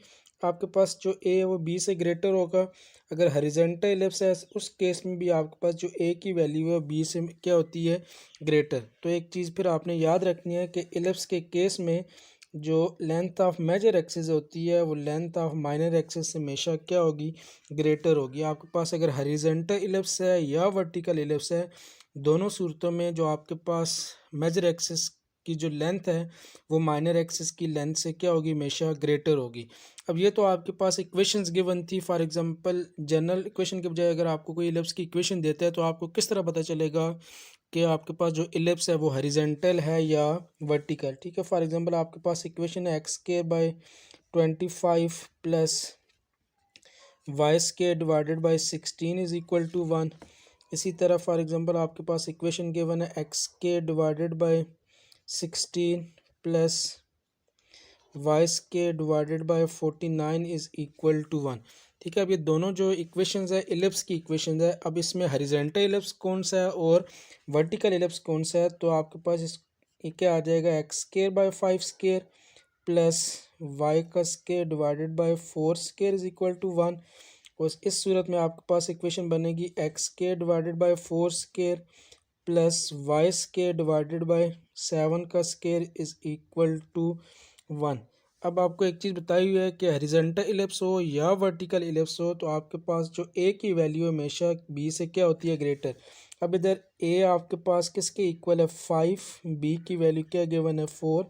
आपके पास जो ए है वो बी से ग्रेटर होगा। अगर हॉरिजॉन्टल एलिप्स है उस केस में भी आपके पास जो ए की वैल्यू है वो बी से क्या होती है, ग्रेटर। तो एक चीज़ फिर आपने याद रखनी है कि एलिप्स के केस में जो लेंथ ऑफ मेजर एक्सिस होती है वो लेंथ ऑफ माइनर एक्सिस से हमेशा क्या होगी, ग्रेटर होगी। आपके पास अगर हॉरिजॉन्टल एलिप्स है या वर्टिकल एलिप्स है, दोनों सूरतों में जो आपके पास मेजर एक्सिस की जो लेंथ है वो माइनर एक्सिस की लेंथ से क्या होगी, हमेशा ग्रेटर होगी। अब ये तो आपके पास इक्वेशंस गिवन थी। फॉर एग्जांपल जनरल इक्वेशन के बजाय अगर आपको कोई एलिप्स की इक्वेशन देता है तो आपको किस तरह पता चलेगा कि आपके पास जो एलिप्स है वो हॉरिजॉन्टल है या वर्टिकल। ठीक है, फॉर एग्जांपल आपके पास इक्वेशन है एक्स के by 25 plus y square divided by 16 is equal to 1। इसी तरह फॉर एग्जांपल आपके पास इक्वेशन गिवन है एक्स के divided by 16 plus y square divided by 49 is equal to 1। ठीक है, अब ये दोनों जो इक्वेशंस है एलिप्स की इक्वेशंस है। अब इसमें हॉरिजॉन्टल एलिप्स कौन सा है और वर्टिकल एलिप्स कौन सा है, तो आपके पास इस ये क्या आ जाएगा, x square by 5 square plus y का square divided by 4 square is equal to 1। और इस सूरत में आपके पास इक्वेशन बनेगी x square divided by 4 square plus y square divided by 7 का स्केयर इज इक्वल टू 1। अब आपको एक चीज़ बताई हुई है कि हॉरिजॉन्टल इलिप्स हो या वर्टिकल इलिप्स हो तो आपके पास जो ए की वैल्यू हमेशा बी से क्या होती है, ग्रेटर। अब इधर ए आपके पास किसके इक्वल है, 5, बी की वैल्यू क्या गिवन है, 4।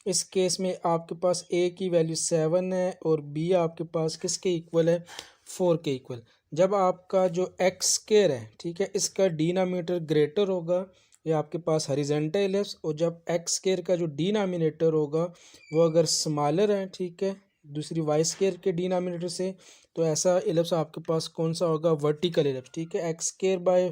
इस केस में आपके पास ए की वैल्यू 7 है और बी आपके पास किसके इक्वल है, 4 के इक्वल। जब आपका जो एक्स स्क्वायर है, ठीक है, इसका डिनोमिनेटर ग्रेटर होगा, ये आपके पास हॉरिजॉन्टल इलिप्स। और जब एक्स स्क्वायर का जो डिनोमिनेटर होगा वो अगर स्मॉलर है, ठीक है, दूसरी वाई स्क्वायर के डिनोमिनेटर से, तो ऐसा इलिप्स आपके पास कौन सा होगा, वर्टिकल इलिप्स। ठीक है, एक्स स्क्वायर बाय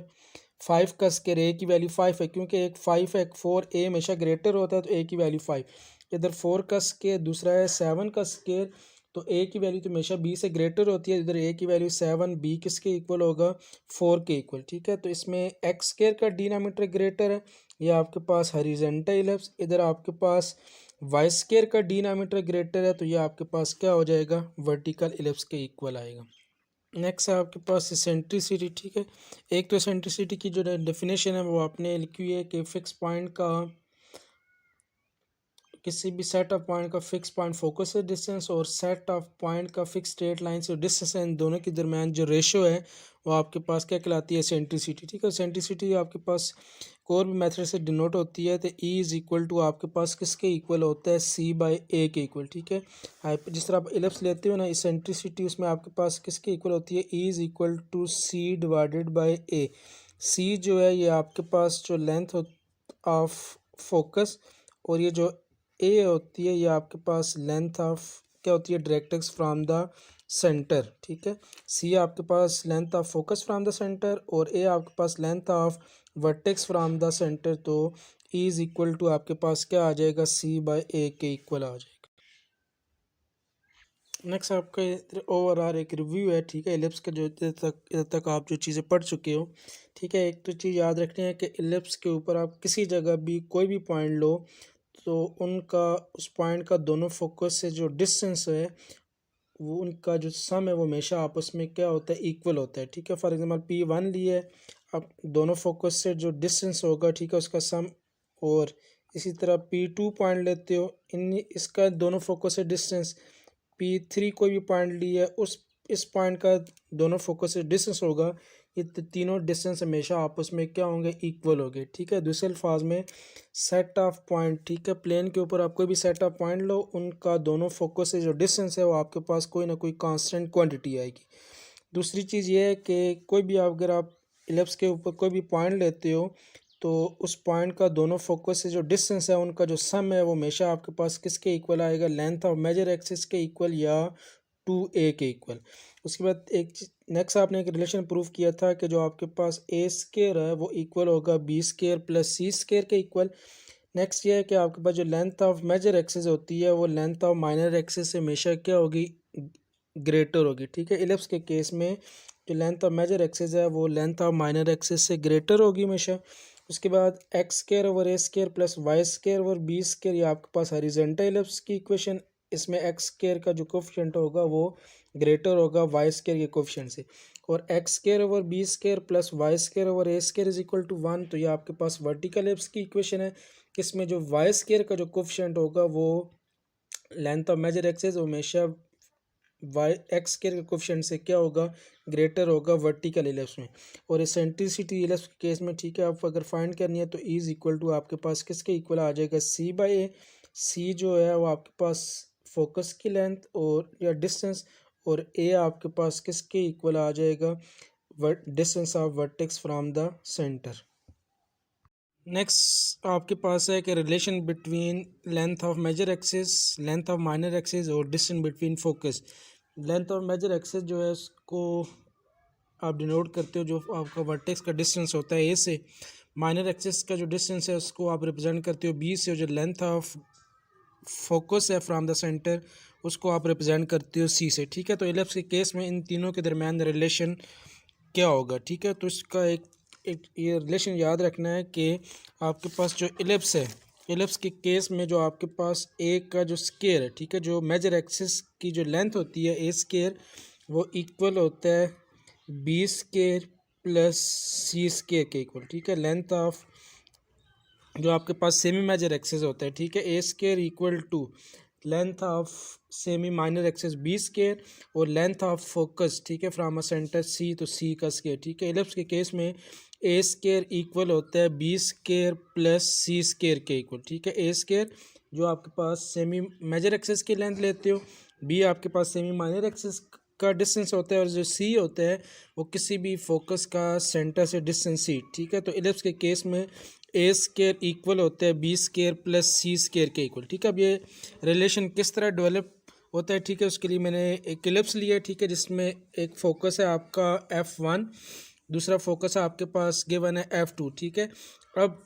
5 का स्क्वायर, ए की वैल्यू 5 है क्योंकि एक 5 है एक 4, ए हमेशा ग्रेटर होता है तो ए की वैल्यू 5। इधर 4 का स्क्वायर, दूसरा है 7 का स्क्वायर, तो ए की वैल्यू तो हमेशा बी से ग्रेटर होती है। इधर ए की वैल्यू 7, बी किसके इक्वल होगा, 4 के इक्वल। ठीक है, तो इसमें एक्स स्क्वायर का डिनोमिनेटर ग्रेटर है, ये आपके पास हॉरिजॉन्टल इलिप्स। इधर आपके पास वाई स्क्वायर का डिनोमिनेटर ग्रेटर है, तो ये आपके पास क्या हो जाएगा, वर्टिकल इलिप्स के इक्वल आएगा। नेक्स्ट है आपके पास इसेंट्रिसिटी। ठीक है, एक तो इसेंट्रिसिटी की जो डेफिनेशन है वो आपने लिखी हुई है कि फिक्स पॉइंट का, किसी भी सेट ऑफ पॉइंट का फिक्स पॉइंट फोकस से डिस्टेंस और सेट ऑफ पॉइंट का फिक्स स्ट्रेट लाइन से डिस्टेंस है, इन दोनों के दरमियान जो रेशो है वो आपके पास क्या कहलाती है, एसेंट्रिसिटी। ठीक है, एसेंट्रिसिटी आपके पास कोई भी मेथड से डिनोट होती है तो ई इज़ इक्वल टू आपके पास किसके इक्वल होता है, सी बाई ए के इक्वल। ठीक है, जिस तरह आप इलिप्स लेते हो ना, एसेंट्रिसिटी उसमें आपके पास किसके इक्वल होती है, e is equal to c divided by a. C जो है ये आपके पास जो लेंथ ऑफ फोकस, और ये जो ए होती है ये आपके पास लेंथ ऑफ क्या होती है, डायरेक्ट्रिक्स फ्रॉम द सेंटर। ठीक है, सी आपके पास length of focus from the centre और ए आपके पास length of vertex from the centre. तो ई इज इक्वल टू आपके पास क्या आ जाएगा, सी बाय ए के इक्वल आ जाएगा। नेक्स्ट आपका ओवरऑल एक रिव्यू है। ठीक है, इलिप्स का जो इधर तक आप जो चीज़ें पढ़ चुके हो। ठीक है, एक तो चीज़ याद रखनी है कि इलिप्स के ऊपर आप किसी जगह भी कोई भी पॉइंट लो तो उनका, उस पॉइंट का दोनों फोकस से जो डिस्टेंस है वो उनका जो सम है वो हमेशा आपस में क्या होता है, इक्वल होता है। ठीक है, फॉर एग्जांपल P1 लिए, अब दोनों फोकस से जो डिस्टेंस होगा, ठीक है, उसका सम। और इसी तरह P2 पॉइंट लेते हो, इन इसका दोनों फोकस से डिस्टेंस। P3 कोई भी पॉइंट लिया, उस इस पॉइंट का दोनों फोकस से डिस्टेंस होगा, ये तीनों डिस्टेंस हमेशा आपस में क्या होंगे, इक्वल होंगे। ठीक है, दूसरे अल्फाज में सेट ऑफ पॉइंट, ठीक है, प्लेन के ऊपर आप कोई भी सेट ऑफ पॉइंट लो, उनका दोनों फोकस से जो डिस्टेंस है वो आपके पास कोई ना कोई कांस्टेंट क्वांटिटी आएगी। दूसरी चीज़ ये है कि कोई भी अगर आप इलिप्स के ऊपर कोई भी पॉइंट लेते हो तो उस पॉइंट का दोनों फोकस से जो डिस्टेंस है उनका जो सम है वो हमेशा आपके पास किसके इक्वल आएगा, लेंथ ऑफ मेजर एक्सिस के इक्वल या 2a के इक्वल। उसके बाद एक नेक्स्ट आपने एक रिलेशन प्रूव किया था कि जो आपके पास ए स्क्वायर है वो इक्वल होगा बी स्क्वायर प्लस सी स्क्वायर के इक्वल। नेक्स्ट ये है कि आपके पास जो लेंथ ऑफ मेजर एक्सिस होती है वो लेंथ ऑफ माइनर एक्सिस से हमेशा क्या होगी, ग्रेटर होगी। ठीक है, इलिप्स के केस में जो लेंथ ऑफ मेजर एक्सिस है वो लेंथ ऑफ माइनर एक्सिस से ग्रेटर होगी हमेशा। उसके बाद x square over a square plus y square over b square, ये आपके पास हॉरिजॉन्टल इलिप्स की इक्वेशन। इसमें एक्स स्क्वायर का जो कोफिशिएंट होगा वो ग्रेटर होगा वाई स्क्वायर के कोफिशिएंट से। और x square over b square plus y square over a square is equal to 1, तो ये आपके पास वर्टिकल इलिप्स की इक्वेशन है। इसमें जो वाई स्क्वायर का जो कोफिशिएंट होगा वो लेंथ ऑफ मेजर एक्सिस हमेशा वाई एक्स स्क्वायर के कोफिशिएंट से क्या होगा, ग्रेटर होगा वर्टिकल इलिप्स में। और एसेंट्रिसिटी इलिप्स के केस में, ठीक है, आप अगर फाइंड करनी है तो ई इज इक्वल टू आपके पास किसके इक्वल आ जाएगा, सी बाई ए। सी जो है वो आपके पास फोकस की लेंथ और या डिस्टेंस, और ए आपके पास किसके इक्वल आ जाएगा, distance of vertex from the centre. Next आपके पास है कि relation between length of major axis, length of minor axis और distance between focus. Length of major axis जो है उसको आप डिनोट करते हो जो आपका वर्टेक्स का डिस्टेंस होता है ए से। माइनर एक्सिस का जो डिस्टेंस है उसको आप रिप्रेजेंट करते हो बी से। जो लेंथ ऑफ फोकस है फ्रॉम द सेंटर उसको आप रिप्रेजेंट करते हो सी से। ठीक है, तो इलिप्स के केस में इन तीनों के दरमियान रिलेशन क्या होगा। ठीक है, तो इसका एक ये रिलेशन याद रखना है कि आपके पास जो इलिप्स है, इलिप्स के केस में जो आपके पास ए का जो स्क्वायर है, ठीक है, जो मेजर एक्सिस की जो लेंथ होती है ए स्क्वायर वो इक्वल होता है बी स्क्वायर प्लस सी स्क्वायर के इक्वल। ठीक है, लेंथ ऑफ जो आपके पास सेमी मेजर एक्सिस होता है, ठीक है, a square equal to length of semi minor axis b square और लेंथ ऑफ फोकस, ठीक है, फ्रॉम अ सेंटर सी तो सी का स्केयर, ठीक है। एलिप्स के केस में ए स्केयर इक्वल होता है b square plus c square के इक्वल, ठीक है। ए स्केयर जो आपके पास सेमी मेजर एक्सिस की लेंथ लेते हो, बी आपके पास सेमी माइनर एक्सिस का डिस्टेंस होता है, और जो सी होता है वो किसी भी फोकस का सेंटर से डिस्टेंस सी, ठीक है। तो एलिप्स के केस में ए स्केयर इक्वल होता है b square plus c square के इक्वल, ठीक है। अब ये रिलेशन किस तरह डेवलप होता है, ठीक है, उसके लिए मैंने एक एलिप्स लिया है, ठीक है, जिसमें एक फोकस है आपका F1, दूसरा फोकस है आपके पास गिवन है F2, ठीक है। अब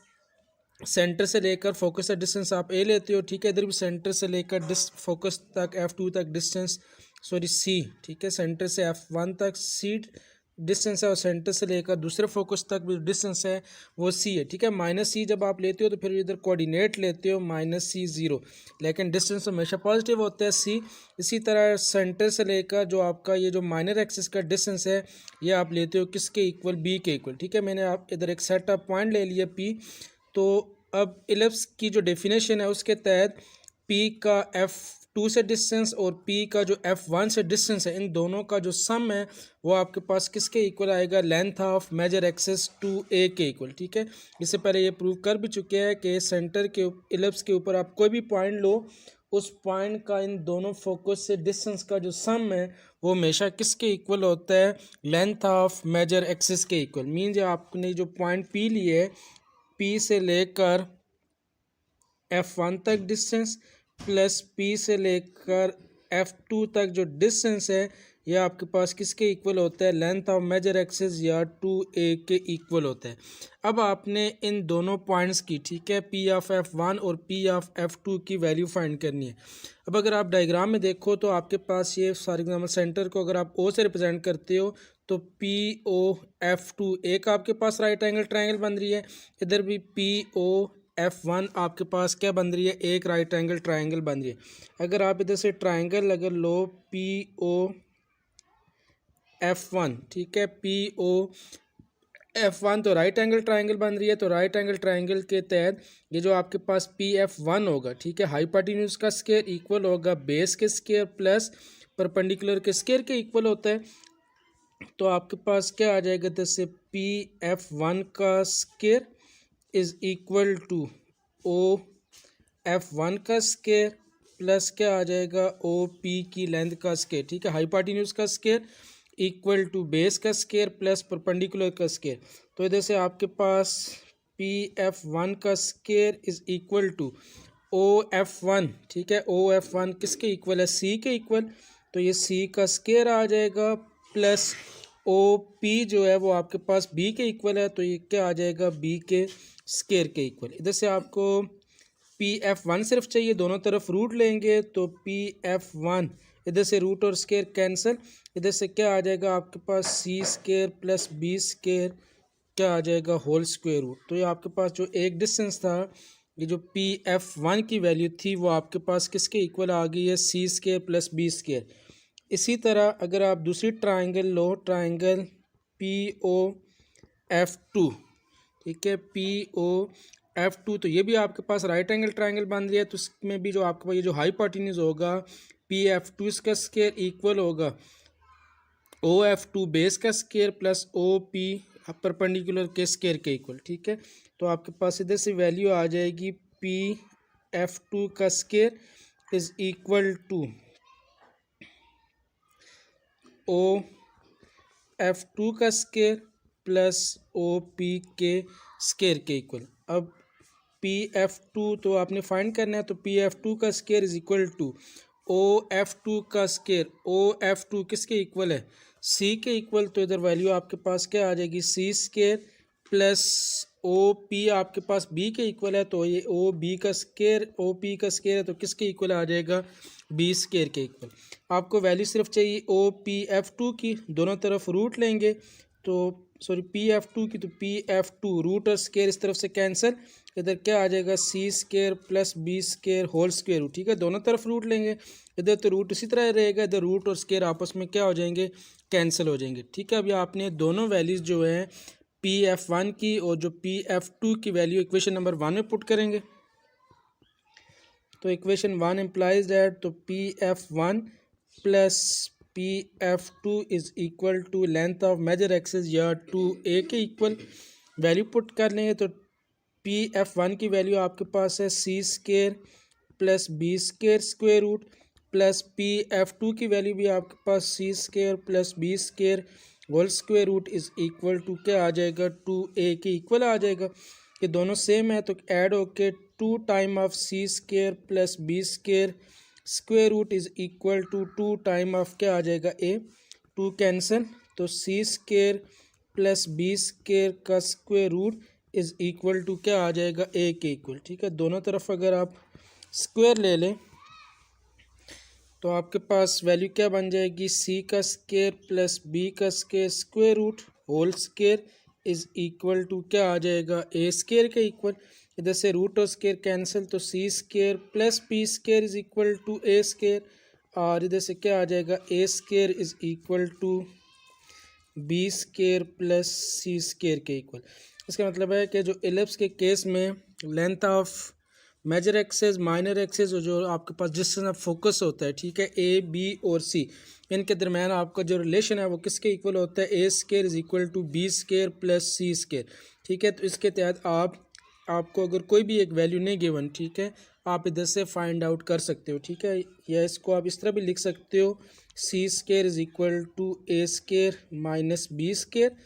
सेंटर से लेकर फोकस का डिस्टेंस आप ए लेते हो, ठीक है। इधर भी सेंटर से लेकर फोकस तक F2 तक डिस्टेंस सी, ठीक है, सेंटर से F1 तक सी डिस्टेंस है, और सेंटर से लेकर दूसरे फोकस तक भी डिस्टेंस है वो सी है, ठीक है। माइनस सी जब आप लेते हो तो फिर इधर कोऑर्डिनेट लेते हो -C0, लेकिन डिस्टेंस हमेशा पॉजिटिव होता है सी। इसी तरह सेंटर से लेकर जो आपका ये जो माइनर एक्सिस का डिस्टेंस है ये आप लेते हो किसके इक्वल, बी के इक्वल, ठीक है। मैंने आप इधर एक सेट ऑफ पॉइंट ले लिया पी। तो अब एलिप्स की जो डेफिनेशन है उसके तहत पी का F2 से डिस्टेंस और पी का जो F1 से डिस्टेंस है, इन दोनों का जो सम है वो आपके पास किसके इक्वल आएगा, length of major axis to a के इक्वल, ठीक है। इससे पहले ये प्रूव कर भी चुके हैं कि सेंटर के एलिप्स के ऊपर आप कोई भी पॉइंट लो, उस पॉइंट का इन दोनों फोकस से डिस्टेंस का जो सम है वो हमेशा किसके इक्वल होता है, लेंथ ऑफ मेजर एक्सिस के इक्वल। मीन्स आपने जो पॉइंट पी लिए है, पी से लेकर F1 तक डिस्टेंस प्लस पी से लेकर F2 तक जो डिस्टेंस है यह आपके पास किसके इक्वल होता है, लेंथ ऑफ मेजर एक्सिस या 2a के इक्वल होता है। अब आपने इन दोनों पॉइंट्स की, ठीक है, P ऑफ F1 और P ऑफ F2 की वैल्यू फाइंड करनी है। अब अगर आप डायग्राम में देखो तो आपके पास ये फॉर एग्जाम्पल सेंटर को अगर आप O से रिप्रेजेंट करते हो तो POF2 एक आपके पास राइट एंगल ट्रायंगल बन रही है, इधर भी POF1 आपके पास क्या बन रही है, एक राइट एंगल ट्रायंगल बन रही है। अगर आप इधर से ट्रायंगल अगर लो POF1, ठीक है, POF1 तो राइट एंगल ट्रायंगल बन रही है। तो राइट एंगल ट्रायंगल के तहत ये जो आपके पास PF1 होगा, ठीक है, हाइपोटेन्यूज का स्क्वायर इक्वल होगा बेस के स्क्वायर प्लस परपेंडिकुलर के स्क्वायर के इक्वल होता है। तो आपके पास क्या आ जाएगा, जैसे PF1 का square is equal to OF1 का स्क्वायर प्लस क्या आ जाएगा, OP की लेंथ का स्क्वायर, ठीक है, हाइपोटेन्यूज का स्क्वायर इक्वल टू बेस का स्क्वायर प्लस परपेंडिकुलर का स्क्वायर। तो इधर से आपके पास PF1 का square is equal to OF1, ठीक है, OF1 किसके इक्वल है, C के इक्वल। तो ये C का स्क्वायर आ जाएगा प्लस OP जो है वो आपके पास B के इक्वल है, तो ये क्या आ जाएगा, B के स्क्वायर के इक्वल। इधर से आपको PF1 सिर्फ चाहिए, दोनों तरफ रूट लेंगे तो PF1 इधर से रूट और स्क्वायर कैंसिल, इधर से क्या आ जाएगा आपके पास C square plus B square क्या आ जाएगा, होल स्क्वायर रूट। तो ये आपके पास जो एक डिस्टेंस था, ये जो PF1 की वैल्यू थी वो आपके पास किसके इक्वल आ गई है, C square plus B square. इसी तरह अगर आप दूसरी ट्राइंगल लो, ट्राइंगल POF2, ठीक है, POF2, तो ये भी आपके पास राइट एंगल ट्राइंगल बन रही है। तो इसमें भी जो आपके पास ये जो हाइपोटेन्यूज होगा PF2 इसका स्क्वायर इक्वल होगा OF2 बेस का स्क्वायर प्लस OP परपेंडिकुलर के स्क्वायर के इक्वल, ठीक है। तो आपके पास इधर से वैल्यू आ जाएगी PF2 का square is equal to OF2 का स्क्वायर प्लस OP के स्क्वायर के इक्वल। अब PF2 तो आपने फाइंड करना है, तो PF2 का square is equal to OF2 का स्क्वायर, OF2 किसके इक्वल है, C के इक्वल। तो इधर वैल्यू आपके पास क्या आ जाएगी, C स्क्वायर प्लस OP आपके पास B के इक्वल है, तो ये OB का स्क्वायर OP का स्क्वायर है, तो किसके इक्वल आ जाएगा, B स्क्वायर के इक्वल। आपको वैल्यू सिर्फ चाहिए OPF2 की, दोनों तरफ रूट लेंगे तो सॉरी PF2 की, तो PF2 रूट और स्क्वायर इस तरफ से कैंसिल, इधर क्या आ जाएगा, C square plus B square whole square root, ठीक है, दोनों तरफ रूट लेंगे। इधर तो रूट इसी तरह रहेगा, इधर रूट और स्क्वायर आपस में क्या हो जाएंगे, कैंसिल हो जाएंगे, ठीक है। अभी आपने दोनों वैल्यूज़ जो है PF1 की और जो PF2 की वैल्यू इक्वेशन नंबर 1 में पुट करेंगे। तो इक्वेशन 1 इम्प्लाइज दैट, तो Pf1 plus Pf2 is equal to length of major axis या 2a के इक्वल वैल्यू पुट कर लेंगे। तो Pf1 की वैल्यू आपके पास है c square plus b square square root, plus Pf2 की वैल्यू भी आपके पास c square plus b square whole square root is equal to क्या आ जाएगा, 2a के इक्वल आ जाएगा। ये दोनों सेम है तो ऐड होके 2 time of c square plus b square square root is equal to 2 time of क्या आ जाएगा, a, 2 कैंसिल, तो c square plus b square का square root is equal to क्या आ जाएगा, a के इक्वल। ठीक है, दोनों तरफ अगर आप स्क्वायर ले लें तो आपके पास वैल्यू क्या बन जाएगी, सी का स्केयर प्लस बी का square square root whole square is equal to क्या आ जाएगा, ए स्केयर के इक्वल। इधर से रूट और स्केयर कैंसिल, तो c square plus b square is equal to a square, और इधर से क्या आ जाएगा, a square is equal to b square plus c square के इक्वल। इसका मतलब है कि जो एलिप्स के केस में length of major axis minor axis और जो आपके पास डिस्टेंस ऑफ फोकस होता है, ठीक है, ए बी और सी, इनके दरमियान आपका जो रिलेशन है वो किसके इक्वल होता है, a square is equal to b square plus c square. ठीक है, तो इसके तहत आपको अगर कोई भी एक वैल्यू नहीं गिवन, ठीक है, आप इधर से फाइंड आउट कर सकते हो। ठीक है, या इसको आप इस तरह भी लिख सकते हो, c square is equal to a square minus b square,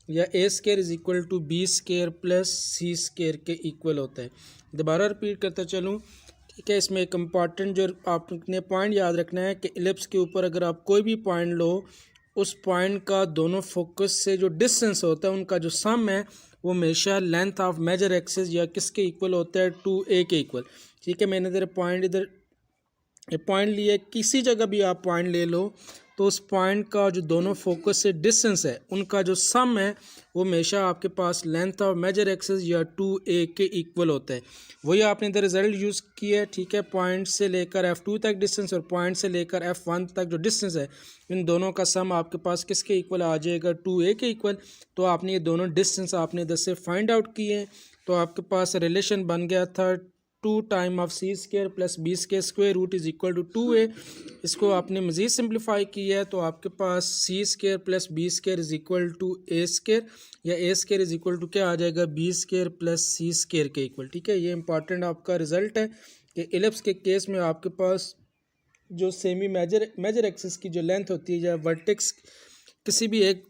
या a square is equal to b square plus c square के इक्वल होता है। दोबारा रिपीट करता चलूँ, ठीक है, इसमें एक इम्पॉर्टेंट जो आपने पॉइंट याद रखना है कि एलिप्स के ऊपर अगर आप कोई भी पॉइंट लो, उस पॉइंट का दोनों फोकस से जो डिस्टेंस होता है उनका जो सम है वो हमेशा लेंथ ऑफ मेजर एक्सिस या किसके इक्वल होता है, 2a के इक्वल। ठीक है, मैंने इधर पॉइंट लिया, किसी जगह भी आप पॉइंट ले लो तो उस पॉइंट का जो दोनों फोकस से डिस्टेंस है उनका जो सम है वो हमेशा आपके पास लेंथ ऑफ मेजर एक्सिस या 2a के इक्वल होता है। वही आपने इधर रिजल्ट यूज़ किया है। ठीक है, पॉइंट से लेकर f2 तक डिस्टेंस और पॉइंट से लेकर f1 तक जो डिस्टेंस है इन दोनों का सम आपके पास किसके इक्वल आ जाएगा, 2a के इक्वल। तो आपने ये दोनों डिस्टेंस आपने इधर से फाइंड आउट किए हैं, तो आपके पास रिलेशन बन गया था 2 time of c square plus b square square root is equal to 2a। इसको आपने मज़ीद सिंप्लीफाई किया है तो आपके पास c square plus b square is equal to a square, या a square is equal to क्या आ जाएगा, b square plus c square के इक्वल। ठीक है, ये इंपॉर्टेंट आपका रिजल्ट है कि एलिप्स के केस में आपके पास जो सेमी मेजर एक्सिस की जो लेंथ होती है या वर्टेक्स, किसी भी एक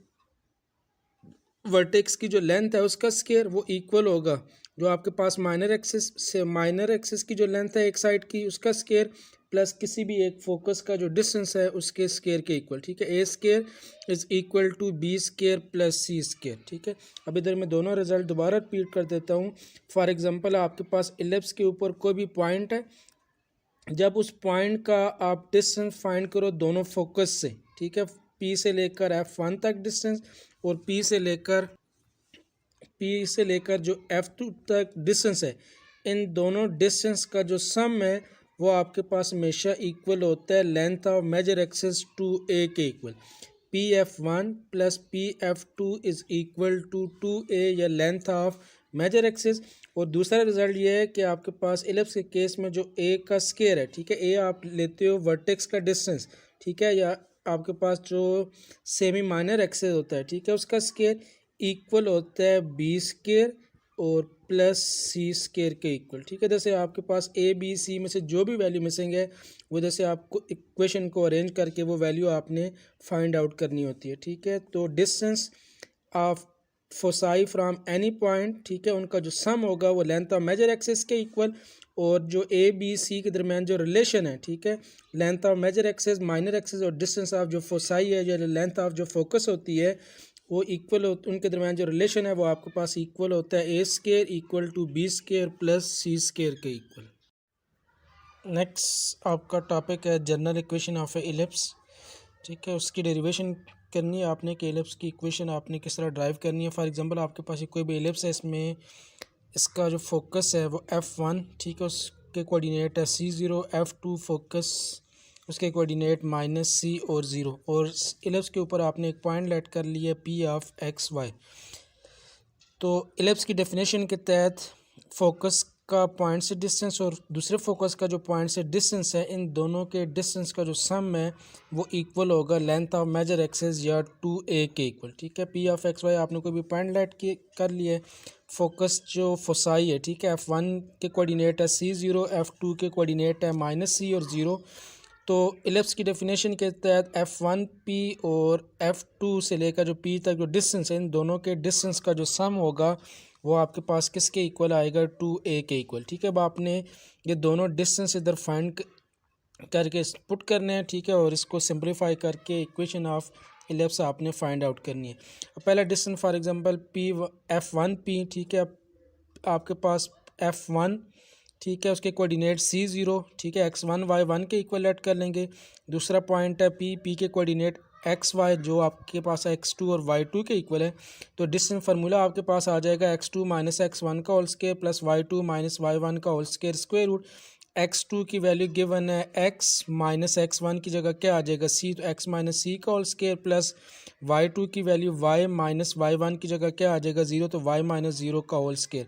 वर्टेक्स की जो लेंथ है उसका स्केयर वो इक्वल होगा जो आपके पास माइनर एक्सिस की जो लेंथ है एक साइड की उसका स्केयर प्लस किसी भी एक फोकस का जो डिस्टेंस है उसके स्केयर के इक्वल। ठीक है, a square is equal to b square plus c square. ठीक है, अब इधर मैं दोनों रिजल्ट दोबारा रिपीट कर देता हूँ। फॉर एग्जांपल आपके पास एलिप्स के ऊपर कोई भी पॉइंट है, जब उस पॉइंट का आप डिस्टेंस फाइंड करो दोनों फोकस से, ठीक है, पी से लेकर f1 तक डिस्टेंस और पी से लेकर जो f2 तक डिस्टेंस है, इन दोनों डिस्टेंस का जो सम है वो आपके पास हमेशा इक्वल होता है length of major axis 2a के equal. Pf1 plus Pf2 is equal to 2a या लेंथ ऑफ मेजर एक्सिस। और दूसरा रिजल्ट ये है कि आपके पास एलिप्स के केस में जो a का स्केयर है, ठीक है, a आप लेते हो वर्टेक्स का डिस्टेंस, ठीक है, या आपके पास जो सेमी माइनर एक्सिस होता है, ठीक है, उसका स्केयर इक्वल होता है बी स्केयर और प्लस सी स्केयर के इक्वल। ठीक है, जैसे आपके पास ए बी सी में से जो भी वैल्यू मिसिंग है वो जैसे आपको इक्वेशन को अरेंज करके वो वैल्यू आपने फाइंड आउट करनी होती है। ठीक है, तो distance of foci from any point, ठीक है, उनका जो सम होगा वो लेंथ ऑफ मेजर एक्सिस के इक्वल, और जो ए बी सी के दरमियान जो रिलेशन है, ठीक है, length of major axis minor axis और डिस्टेंस ऑफ जो फोसाई है या लेंथ ऑफ जो फोकस होती है वो इक्वल हो, उनके दरमियान जो रिलेशन है वो आपके पास इक्वल होता है a square equal to b square plus c square के इक्वल। नेक्स्ट आपका टॉपिक है general equation of a ellipse. ठीक है, उसकी डेरिवेशन करनी है आपने कि एलिप्स की इक्वेशन आपने किस तरह ड्राइव करनी है। फॉर एग्जांपल आपके पास कोई भी एलिप्स है, इसमें इसका जो फोकस है वो f1, ठीक है, उसके कोऑर्डिनेट है c0, f2 फोकस उसके कोऑर्डिनेट -c और 0, और एलिप्स के ऊपर आपने एक पॉइंट लेट कर लिया p ऑफ x y। तो एलिप्स की डेफिनेशन के तहत फोकस का पॉइंट से डिस्टेंस और दूसरे फोकस का जो पॉइंट से डिस्टेंस है, इन दोनों के डिस्टेंस का जो सम है वो इक्वल होगा लेंथ ऑफ मेजर एक्सेस या 2a के इक्वल। ठीक है, पी ऑफ एक्स वाई आपने कोई भी पॉइंट लाइट कर लिए, फोकस जो फोसाई है, ठीक है, F1 के कोऑर्डिनेट है C0, F2 के कोऑर्डिनेट है -C और 0। तो इलिप्स की डेफिनेशन के तहत F1P और F2 से लेकर जो P तक जो डिस्टेंस है, इन दोनों के डिस्टेंस का जो सम होगा वो आपके पास किसके इक्वल आएगा, 2a के इक्वल। ठीक है, अब आपने ये दोनों डिस्टेंस इधर फाइंड करके पुट करने हैं। ठीक है, और इसको सिंप्लीफाई करके इक्वेशन ऑफ इलिप्स आपने फाइंड आउट करनी है। पहला डिस्टेंस फॉर एग्जांपल F1P, ठीक है, आपके पास F1, ठीक है, उसके कोऑर्डिनेट C0, ठीक है, x1 y1 के इक्वल ऐड कर लेंगे। दूसरा पॉइंट है P के कोऑर्डिनेट XY जो आपके पास x2 और y2 के इक्वल है। तो डिस्टेंस फार्मूला आपके पास आ जाएगा x2 माइनस x1 का whole square plus y2 minus y1 का whole square square root. x2 की वैल्यू गिवन है, x माइनस x1 की जगह क्या आ जाएगा, c, तो x माइनस c का होल स्क्वायर प्लस y2 की वैल्यू y माइनस y1 की जगह क्या आ जाएगा, 0, तो y माइनस 0 का होल स्क्वायर।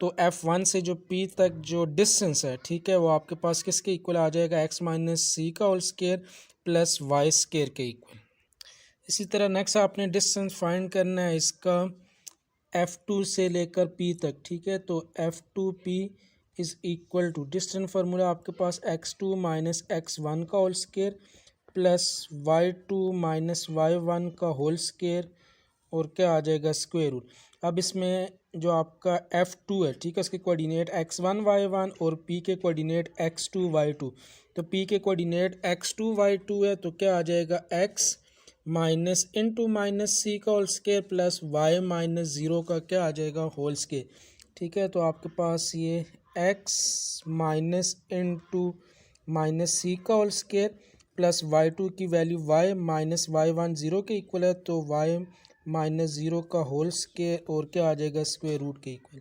तो F1 से जो P तक जो डिस्टेंस है, ठीक है, वो आपके पास किसके इक्वल आ जाएगा, x माइनस सी का whole square plus y square के इक्वल। इसी तरह नेक्स्ट आपने डिस्टेंस फाइंड करना है इसका F2 से लेकर P तक। ठीक है, तो F2P is equal to distance formula आपके पास x2 माइनस x1 का whole square plus y2 minus y1 का होल स्क्वायर और क्या आ जाएगा, स्क्वायर रूट। अब इसमें जो आपका F2 है, ठीक है, उसके कोऑर्डिनेट x1 y1 और P के कोऑर्डिनेट x2 y2। तो P के कोऑर्डिनेट x2 y2 है, तो क्या आ जाएगा, x minus into minus c का whole square plus y minus 0 का क्या आ जाएगा, होल स्क्वायर। ठीक है, तो आपके पास ये x minus into minus c का होल स्क्वायर प्लस y2 की वैल्यू y माइनस y1 0 के इक्वल है, तो y माइनस 0 का होल स्क्वायर और क्या आ जाएगा, स्क्वायर रूट के इक्वल।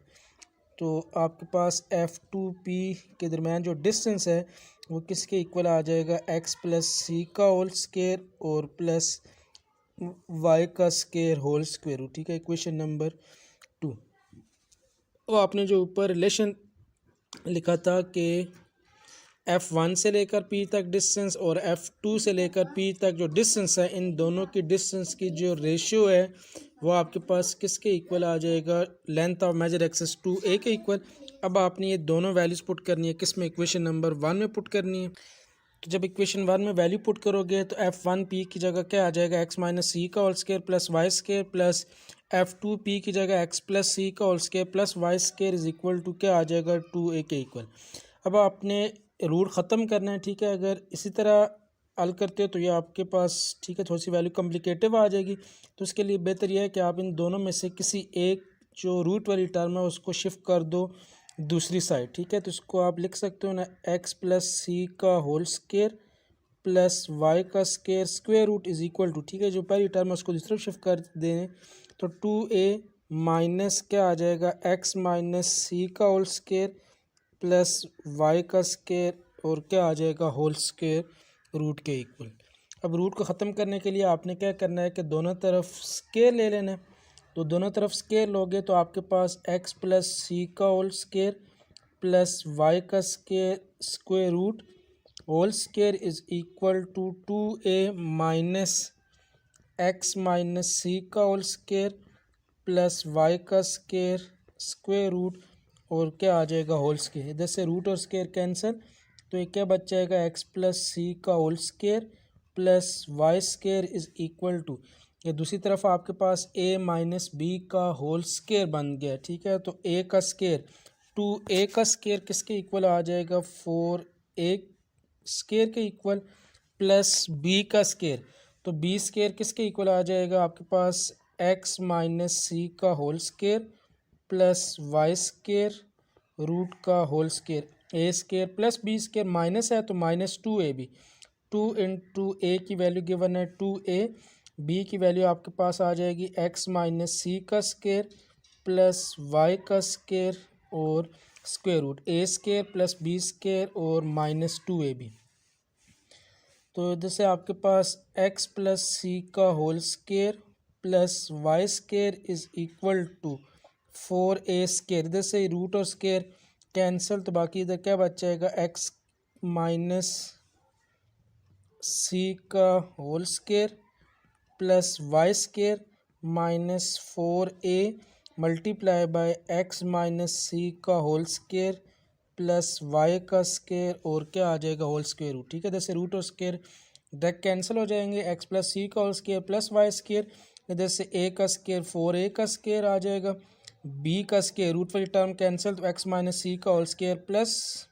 तो आपके पास F2P के दरमियान जो डिस्टेंस है वो किसके इक्वल आ जाएगा, x प्लस सी का होल स्क्वायर और प्लस y का स्क्वायर होल स्क्वायर रूट। ठीक है, इक्वेशन नंबर 2। तो आपने जो ऊपर रिलेशन लिखा था कि F1 से लेकर P तक डिस्टेंस और F2 से लेकर P तक जो डिस्टेंस है, इन दोनों की डिस्टेंस की जो रेशियो है वो आपके पास किसके इक्वल आ जाएगा, length of major access 2a के इक्वल। अब आपने ये दोनों वैल्यूज़ पुट करनी है, किस में, इक्वेशन नंबर 1 में पुट करनी है। तो जब इक्वेशन 1 में वैल्यू पुट करोगे तो F1P की जगह क्या आ जाएगा, x माइनस सी का whole square plus y square plus F2P की जगह x प्लस सी का whole square plus y square is equal to क्या आ जाएगा, 2a के इक्वल। अब आपने रूट ख़त्म करना है। ठीक है, अगर इसी तरह हल करते हो तो ये आपके पास, ठीक है, थोड़ी सी वैल्यू कॉम्प्लिकेटिव आ जाएगी। तो उसके लिए बेहतर यह है कि आप इन दोनों में से किसी एक जो रूट वाली टर्म है उसको शिफ्ट कर दो दूसरी साइड। ठीक है, तो इसको आप लिख सकते हो ना, x प्लस सी का होल स्क्वायर प्लस वाई का square square root is equal to, ठीक है, जो पहली टर्म है उसको दूसरी तरफ शिफ्ट कर दें तो 2a माइनस क्या आ जाएगा, x माइनस सी का होल स्क्वायर प्लस वाई का स्क्वायर और क्या आ जाएगा, होल स्क्वायर रूट के इक्वल। अब रूट को ख़त्म करने के लिए आपने क्या करना है कि दोनों तरफ स्क्वायर ले लेना है। तो दोनों तरफ स्क्वायर लोगे तो आपके पास x प्लस सी का होल स्क्वायर प्लस वाई का square square root whole square is equal to 2a minus x minus c का होल स्क्वायर प्लस वाई का स्क्वायर स्क्वायर रूट और क्या आ जाएगा, होल स्क्वायर। इधर से रूट और स्क्वायर कैंसिल, तो ये क्या बच जाएगा, x प्लस सी का whole square plus y square is equal to, ये दूसरी तरफ आपके पास a माइनस बी का होल स्क्वायर बन गया। ठीक है, तो a का स्क्वायर 2a का स्क्वायर किसके इक्वल आ जाएगा, 4a स्क्वायर के इक्वल प्लस b का स्क्वायर, तो b स्क्वायर किसके इक्वल आ जाएगा, आपके पास x माइनस सी का whole square plus y square root का whole square a square plus b square minus है तो माइनस 2ab, 2 इंटू ए की वैल्यू गिवन है 2a, बी की वैल्यू आपके पास आ जाएगी x माइनस सी का स्क्वायर प्लस वाई का स्क्वायर और स्क्वायर रूट ए स्क्वायर प्लस बी स्क्वायर और माइनस 2ab। तो इधर से आपके पास x प्लस सी का whole square plus y square is equal to 4a square, इधर से रूट और स्क्वायर कैंसिल, तो बाकी इधर क्या बच जाएगा, एक्स माइनस सी का whole square plus y square minus 4a multiply by x minus c का होल स्केयर प्लस वाई का स्केयर और क्या आ जाएगा, होल स्केयर रूट। ठीक है, जैसे रूट और स्केयर डायरेक्ट कैंसिल हो जाएंगे, एक्स प्लस सी का whole square plus y square, इधर से ए का स्केयर 4a का स्केयर आ जाएगा, बी का स्केयर रूट वाली टर्म कैंसिल, तो एक्स माइनस सी का whole square plus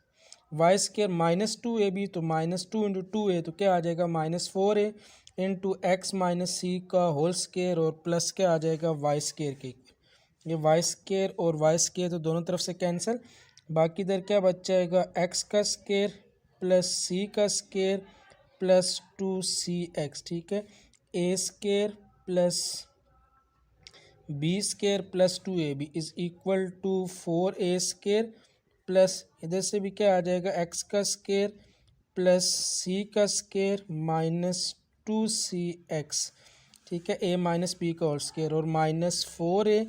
y square minus 2ab, तो माइनस 2 इंटू 2a तो क्या आ जाएगा, minus 4a into x minus c का होल स्केयर और प्लस क्या आ जाएगा, वाई स्केयर के। ये वाई स्केयर और वाई स्केयर तो दोनों तरफ से कैंसिल, बाकी इधर क्या बच जाएगा, एक्स का स्केयर प्लस सी का स्केयर प्लस 2cx। ठीक है, a square plus b square plus 2ab is equal to 4a square plus इधर से भी क्या आ जाएगा, एक्स का स्केयर प्लस सी का स्केयर माइनस 2cx। ठीक है, ए माइनस बी का होल स्केयर और minus 4a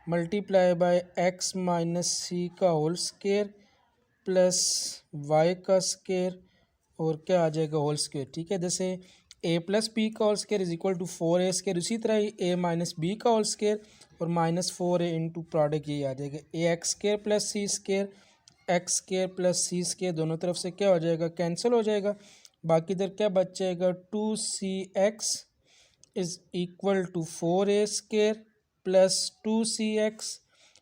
multiply by x minus c का होल स्केयर प्लस वाई का स्केयर और क्या आ जाएगा, होल स्केयर। ठीक है, जैसे ए प्लस बी का whole square is equal to 4a square, उसी तरह ही ए माइनस बी का होल स्केयर और माइनस 4a इंटू प्रोडक्ट यही आ जाएगा, a x square plus c square x square plus c square दोनों तरफ से क्या हो जाएगा, कैंसिल हो जाएगा, बाकी इधर क्या बच जाएगा, 2cx is equal to 4a square plus 2cx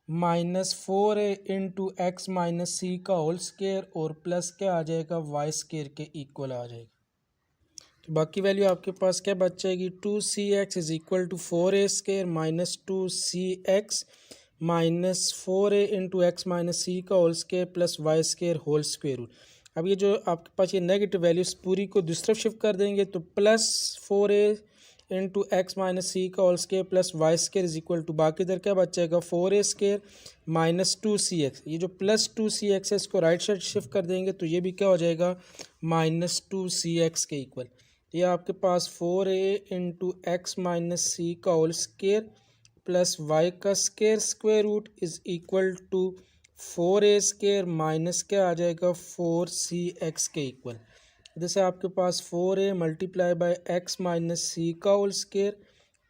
minus 4a into x minus c का होल स्केयर और प्लस क्या आ जाएगा, वाई स्केयर के इक्वल आ जाएगा। तो बाकी वैल्यू आपके पास क्या बच जाएगी, 2cx is equal to 4a square minus 2cx minus 4a into x minus c का whole square plus y square whole square root. अब ये जो आपके पास ये नेगेटिव वैल्यूज पूरी को दूसरी तरफ शिफ्ट कर देंगे, तो plus 4a into x minus c का whole square plus y square is equal to, बाकी इधर क्या बच जाएगा, 4a स्केयर माइनस 2cx, ये जो प्लस 2cx है इसको राइट साइड शिफ्ट कर देंगे तो ये भी क्या हो जाएगा, माइनस 2cx के इक्वल। ये आपके पास 4a into x minus c का होल स्केयर प्लस वाई का square square root is equal to 4a square minus क्या आ जाएगा, 4cx के इक्वल। जैसे आपके पास 4a multiply by x minus c का होल स्केयर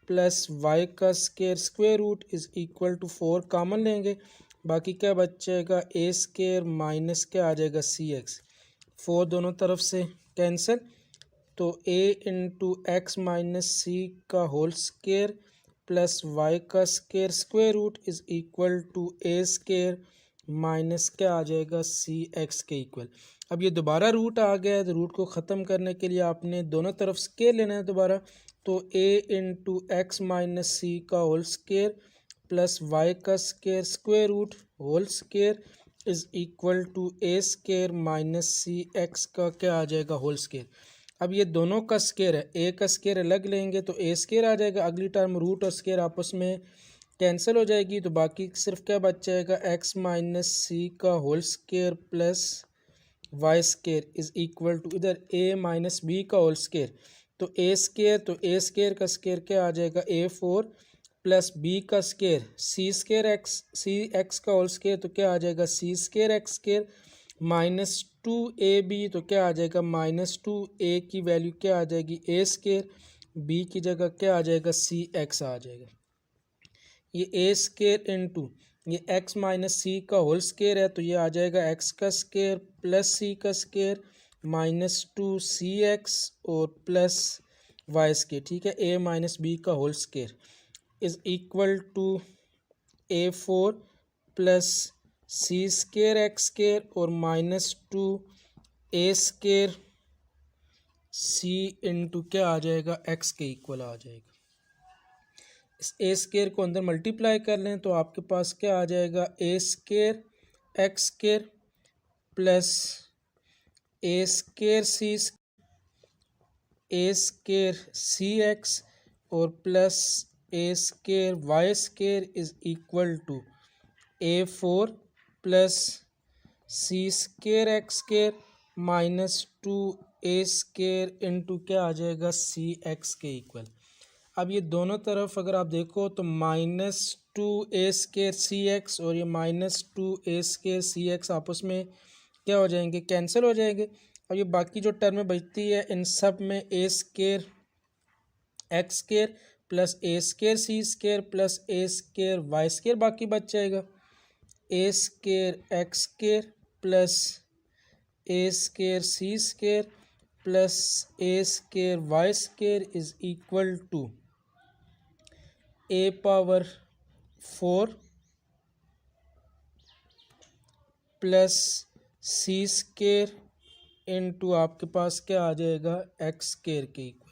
प्लस वाई का square square root is equal to 4 common लेंगे, बाकी क्या बच जाएगा, ए स्केयर माइनस क्या आ जाएगा, cx, 4 दोनों तरफ से कैंसिल, तो a into x minus c का होल स्केयर प्लस वाई का square square root is equal to a square minus क्या आ जाएगा, cx के इक्वल। अब ये दोबारा रूट आ गया है, तो रूट को ख़त्म करने के लिए आपने दोनों तरफ स्केयर लेना है दोबारा, तो a into x minus c का होल स्केयर प्लस वाई का square square root whole square is equal to a square minus cx का क्या आ जाएगा, होल स्केयर। अब ये दोनों का स्केयर है, ए का स्केयर अलग लेंगे तो ए स्केयर आ जाएगा, अगली टर्म रूट और स्केयर आपस में कैंसिल हो जाएगी, तो बाकी सिर्फ क्या बच जाएगा, एक्स माइनस सी का whole square plus y square is equal to इधर ए माइनस बी का होल स्केयर, तो ए स्केयर का स्केयर क्या आ जाएगा, a4 प्लस बी का स्केयर सी एक्स का होल स्केयर तो क्या आ जाएगा, c square x square minus 2ab तो क्या आ जाएगा, माइनस 2a की वैल्यू क्या आ जाएगी, ए स्केयर, बी की जगह क्या आ जाएगा, cx आ जाएगा। ये ए स्केयर इंटू ये एक्स माइनस सी का होल स्केयर है, तो ये आ जाएगा एक्स का स्केयर प्लस सी का स्केयर माइनस 2cx और प्लस वाई स्केयर। ठीक है, ए माइनस बी का whole square is equal to a4 plus c square x square और minus 2a square c into क्या आ जाएगा, एक्स के इक्वल आ जाएगा। इस ए स्केयर को अंदर मल्टीप्लाई कर लें तो आपके पास क्या आ जाएगा, a square x square plus a square c x और plus a square y square is equal to a4 plus c square x square minus 2a square into क्या आ जाएगा, cx के इक्वल। अब ये दोनों तरफ अगर आप देखो तो -2a² cx और ये -2a² cx आपस में क्या हो जाएंगे, कैंसिल हो जाएंगे। अब ये बाकी जो टर्में बचती है इन सब में a² x² plus a² c² plus a² y² बाकी बच जाएगा। a² x² plus a² c² plus a² y² is equal to a⁴ plus c² into आपके पास क्या आ जाएगा, x² के इक्वल।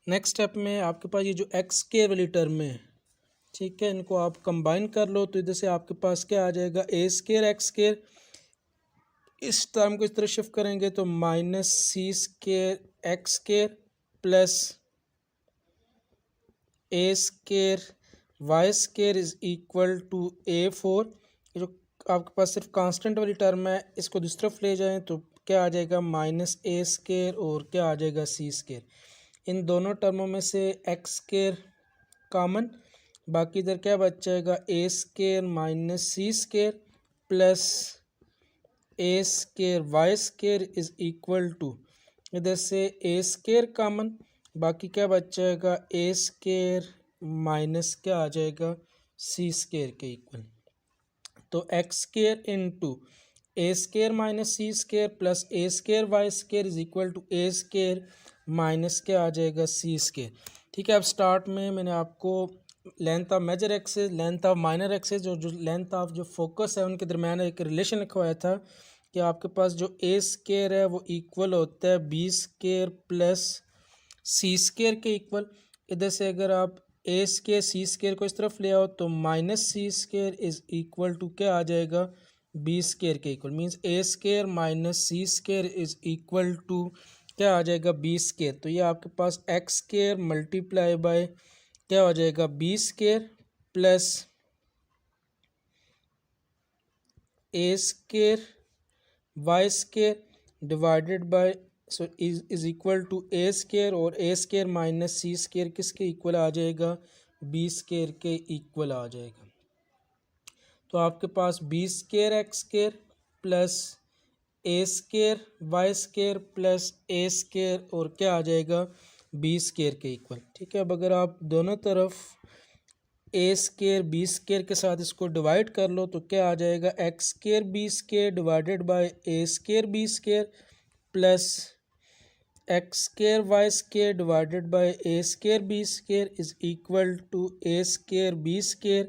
नेक्स्ट स्टेप में आपके पास ये जो x² वाली टर्म है, ठीक है, इनको आप कंबाइन कर लो तो इधर से आपके पास क्या आ जाएगा, a² x²। इस टर्म को इस तरह शिफ्ट करेंगे तो -c² x² plus a² y² is equal to a⁴। जो आपके पास सिर्फ कांस्टेंट वाली टर्म है, इसको दूसरी तरफ ले जाएं तो क्या आ जाएगा, -a² और क्या आ जाएगा, c²। इन दोनों टर्मों में से x² कॉमन, बाकी इधर क्या बच जाएगा, a² minus c² plus a² y² is equal to, इधर से a² कॉमन, बाकी क्या बच जाएगा, a² माइनस क्या आ जाएगा, c² के इक्वल। तो x² into a² minus c² plus a² y² is equal to a² minus क्या आ जाएगा, c²। ठीक है, अब स्टार्ट में मैंने आपको length of major axis, length of minor axis, जो लेंथ ऑफ जो फोकस है उनके दरम्यान एक रिलेशन लिखवाया था कि आपके पास जो a² है वो इक्वल होता है b² प्लस c² के इक्वल। इधर से अगर आप a² c² को इस तरफ ले आओ तो -c² इज इक्वल टू क्या आ जाएगा, b² के इक्वल। Means a² minus c² is equal to क्या आ जाएगा, b²। तो ये आपके पास x² मल्टीप्लाई बाय क्या हो जाएगा, b² plus a² y² divided by is equal to a² और a² माइनस c² किसके इक्वल आ जाएगा, b² के इक्वल आ जाएगा। तो आपके पास b² x² plus a² y² plus a² और क्या आ जाएगा, b² के इक्वल। ठीक है, अब अगर आप दोनों तरफ a² b² के साथ इसको डिवाइड कर लो तो क्या आ जाएगा, x² b² divided by a² b² plus x² y² divided by a² b² is equal to a² b²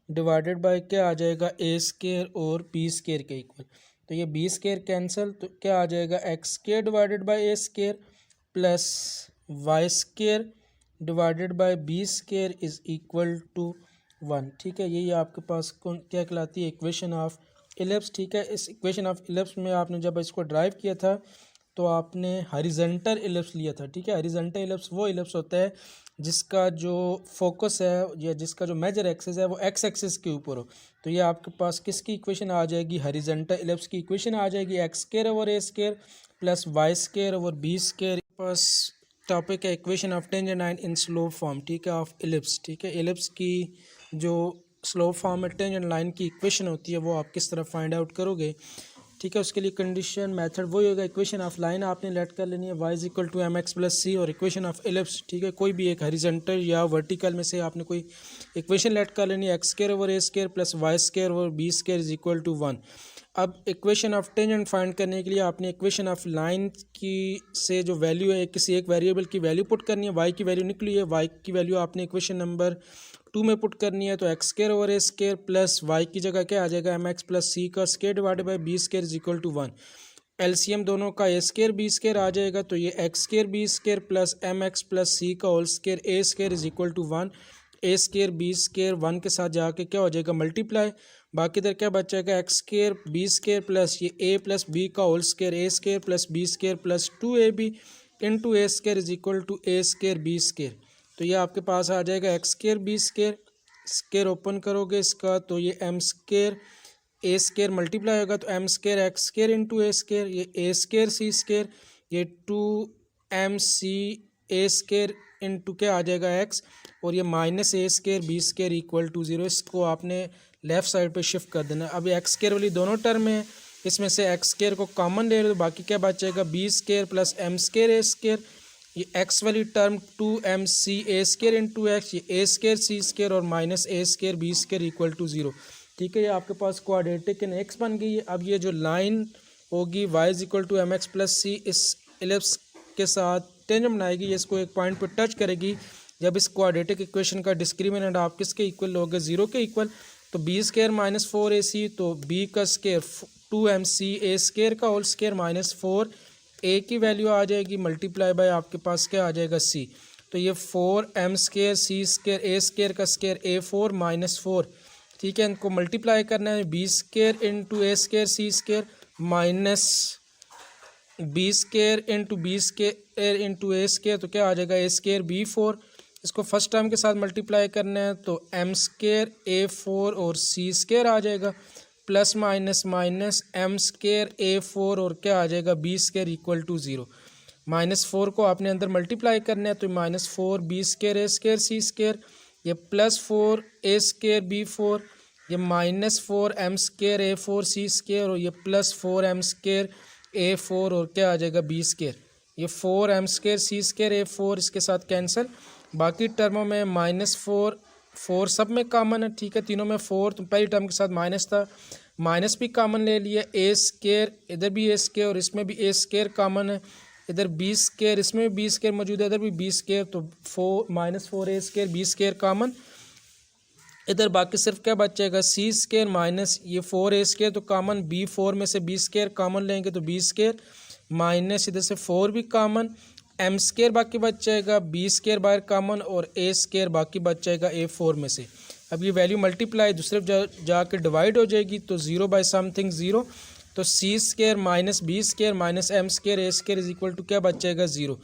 divided by क्या आ जाएगा, a² और b² के इक्वल। तो ये b² कैंसिल, तो क्या आ जाएगा, x² divided by a² plus y² divided by b² is equal to 1। ठीक है, यही आपके पास कौन क्या कहलाती है, इक्वेशन ऑफ इलिप्स। ठीक है, इस इक्वेशन ऑफ इलिप्स में आपने जब इसको ड्राइव किया था तो आपने हॉरिजॉन्टल इलिप्स लिया था। ठीक है, हॉरिजॉन्टल इलिप्स वो इलिप्स होता है जिसका जो फोकस है या जिसका जो मेजर एक्सिस है वो एक्स एक्सिस के ऊपर हो। तो ये आपके पास किसकी इक्वेशन आ जाएगी, हॉरिजॉन्टल इलिप्स की इक्वेशन आ जाएगी, x² over a² plus y² over b²। पास टॉपिक है equation of tangent line in slope form. ठीक है, ऑफ इलिप्स। ठीक है, इलिप्स की जो स्लोप फॉर्म में टेंजेंट लाइन की इक्वेशन होती है वो आप किस तरह फाइंड आउट करोगे। ठीक है, उसके लिए कंडीशन मेथड वही होगा, इक्वेशन ऑफ लाइन आपने लेट कर लेनी है y is equal to mx plus c, और इक्वेशन ऑफ इलिप्स, ठीक है, कोई भी एक हॉरिजॉन्टल या वर्टिकल में से आपने कोई इक्वेशन लेट कर लेनी है, x² over a² plus y² over b² is equal to 1। अब इक्वेशन ऑफ टेंजेंट फाइंड करने के लिए आपने इक्वेशन ऑफ लाइन की से जो वैल्यू है किसी एक वेरिएबल की वैल्यू पुट करनी है, y की वैल्यू निकली है, y की वैल्यू आपने इक्वेशन नंबर 2 में पुट करनी है। तो x² over a² plus y की जगह क्या आ जाएगा, mx प्लस c का square divided by b² is equal to 1। LCM दोनों का a² b² आ जाएगा, तो ये x² b² plus mx plus c का whole square a² is equal to 1। a² b² 1 के साथ जाके क्या हो जाएगा, मल्टीप्लाई, बाकी इधर क्या बच जाएगा, x² b² प्लस ये a प्लस b का whole square a² plus b² plus 2ab into a² is equal to a² b²। तो ये आपके पास आ जाएगा x² b² स्क्वायर ओपन करोगे इसका तो ये m² ए स्केयर मल्टीप्लाई होगा तो m square x square into a square, ये ए स्केयर सी स्केयर, ये 2mc ए स्केयर इंटू क्या आ जाएगा एक्स, और ये minus a square b square equal to 0। इसको आपने लेफ़्ट साइड पे शिफ्ट कर देना। अब एक्स स्केयर वाली दोनों टर्म है, इसमें से एक्स स्केयर को कॉमन ले लो, बाकी क्या बचेगा b square plus m square a square, ये एक्स वाली term 2mc a square into x, ये ए स्केयर सी स्केयर और minus a square b square equal to 0। ठीक है, ये आपके पास क्वाड्रेटिक इन एक्स बन गई है। अब ये जो लाइन होगी y is equal to m x plus c, इस एलिप्स के साथ टेंजेंट बनाएगी, ये इसको एक पॉइंट पर टच करेगी। जब इस क्वाड्रेटिक इक्वेशन का डिस्क्रिमिनेंट आप किसके इक्वल लोगे, 0 के इक्वल, तो बी स्केयर माइनस 4ac, तो बी का स्केयर 2mc ए स्केयर का होल स्केयर माइनस 4 ए की वैल्यू आ जाएगी, मल्टीप्लाई बाय आपके पास क्या आ जाएगा सी, तो ये 4m square c square a square का स्केयर a4 माइनस 4। ठीक है, इनको मल्टीप्लाई करना है, b square into a square c square minus b square into b square into a square, तो क्या आ जाएगा ए स्केयर b4। इसको फर्स्ट टर्म के साथ मल्टीप्लाई करना है तो एम स्केयर a4 और सी स्केयर आ जाएगा, plus minus minus m square a4 और क्या आ जाएगा बी स्केयर इक्वल टू 0। -4 को आपने अंदर मल्टीप्लाई करना है तो -4 B square a square c square, ये +4 ए स्केयर b4, ये -4 एम स्केयर a4 सी स्केयर और ये +4 एम स्केयर a4 और क्या आ जाएगा बी स्केयर, ये 4 M square c square a4 इसके साथ कैंसिल। बाकी टर्मों में -4 सब में कॉमन है। ठीक है, तीनों में 4, तो पहली टर्म के साथ माइनस था, माइनस भी कॉमन ले लिया, ए स्केयर इधर भी ए स्केयर और इसमें भी ए स्केयर कॉमन है, इधर बी स्केयर इसमें भी बी स्केयर मौजूद है, इधर भी बी स्केयर, तो -4 ए स्केयर बी स्केयर कॉमन। इधर बाकी सिर्फ क्या बचेगा सी स्केयर माइनस ये 4 ए स्केयर तो कॉमन, b4 में से बी स्केयर कॉमन लेंगे तो बी स्केयर माइनस इधर से 4 भी कॉमन, एम स्केयर बाकी बच जाएगा, बी स्केयर बाहर कॉमन और ए स्केयर बाकी बच जाएगा a4 में से। अब ये वैल्यू मल्टीप्लाई दूसरे जाके डिवाइड हो जाएगी तो 0 बाय समथिंग 0, तो c square minus b square minus m square a square is equal to क्या बच जाएगा 0।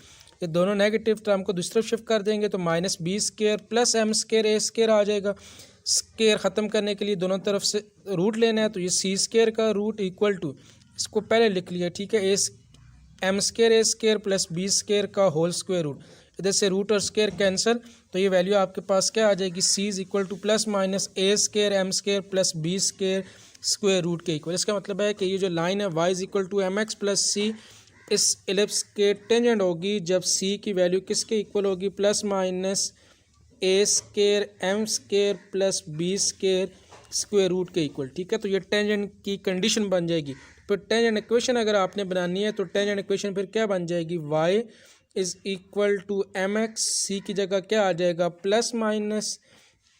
ये दोनों नेगेटिव टर्म को दूसरी तरफ शिफ्ट कर देंगे तो minus b square plus m square a square आ जाएगा। स्केयर ख़त्म करने के लिए दोनों तरफ से रूट लेना है, तो ये सी स्केयर का रूट इक्वल टू, इसको पहले लिख लिया, ठीक है, M square a square plus b square का होल स्क्वायर रूट, इधर से रूट और स्केयर कैंसिल, तो ये वैल्यू आपके पास क्या आ जाएगी c is equal to plus minus a square m square plus b square square root के इक्वल। इसका मतलब है कि ये जो लाइन है y is equal to m x plus c इस एलिप्स के टेंजेंट होगी जब c की वैल्यू किसके इक्वल होगी, plus minus a square m square plus b square square root के इक्वल। ठीक है, तो ये टेंजेंट की कंडीशन बन जाएगी। फिर टेंजेंट इक्वेशन अगर आपने बनानी है तो टेंजेंट इक्वेशन फिर क्या बन जाएगी, y is equal to m x, सी की जगह क्या आ जाएगा plus minus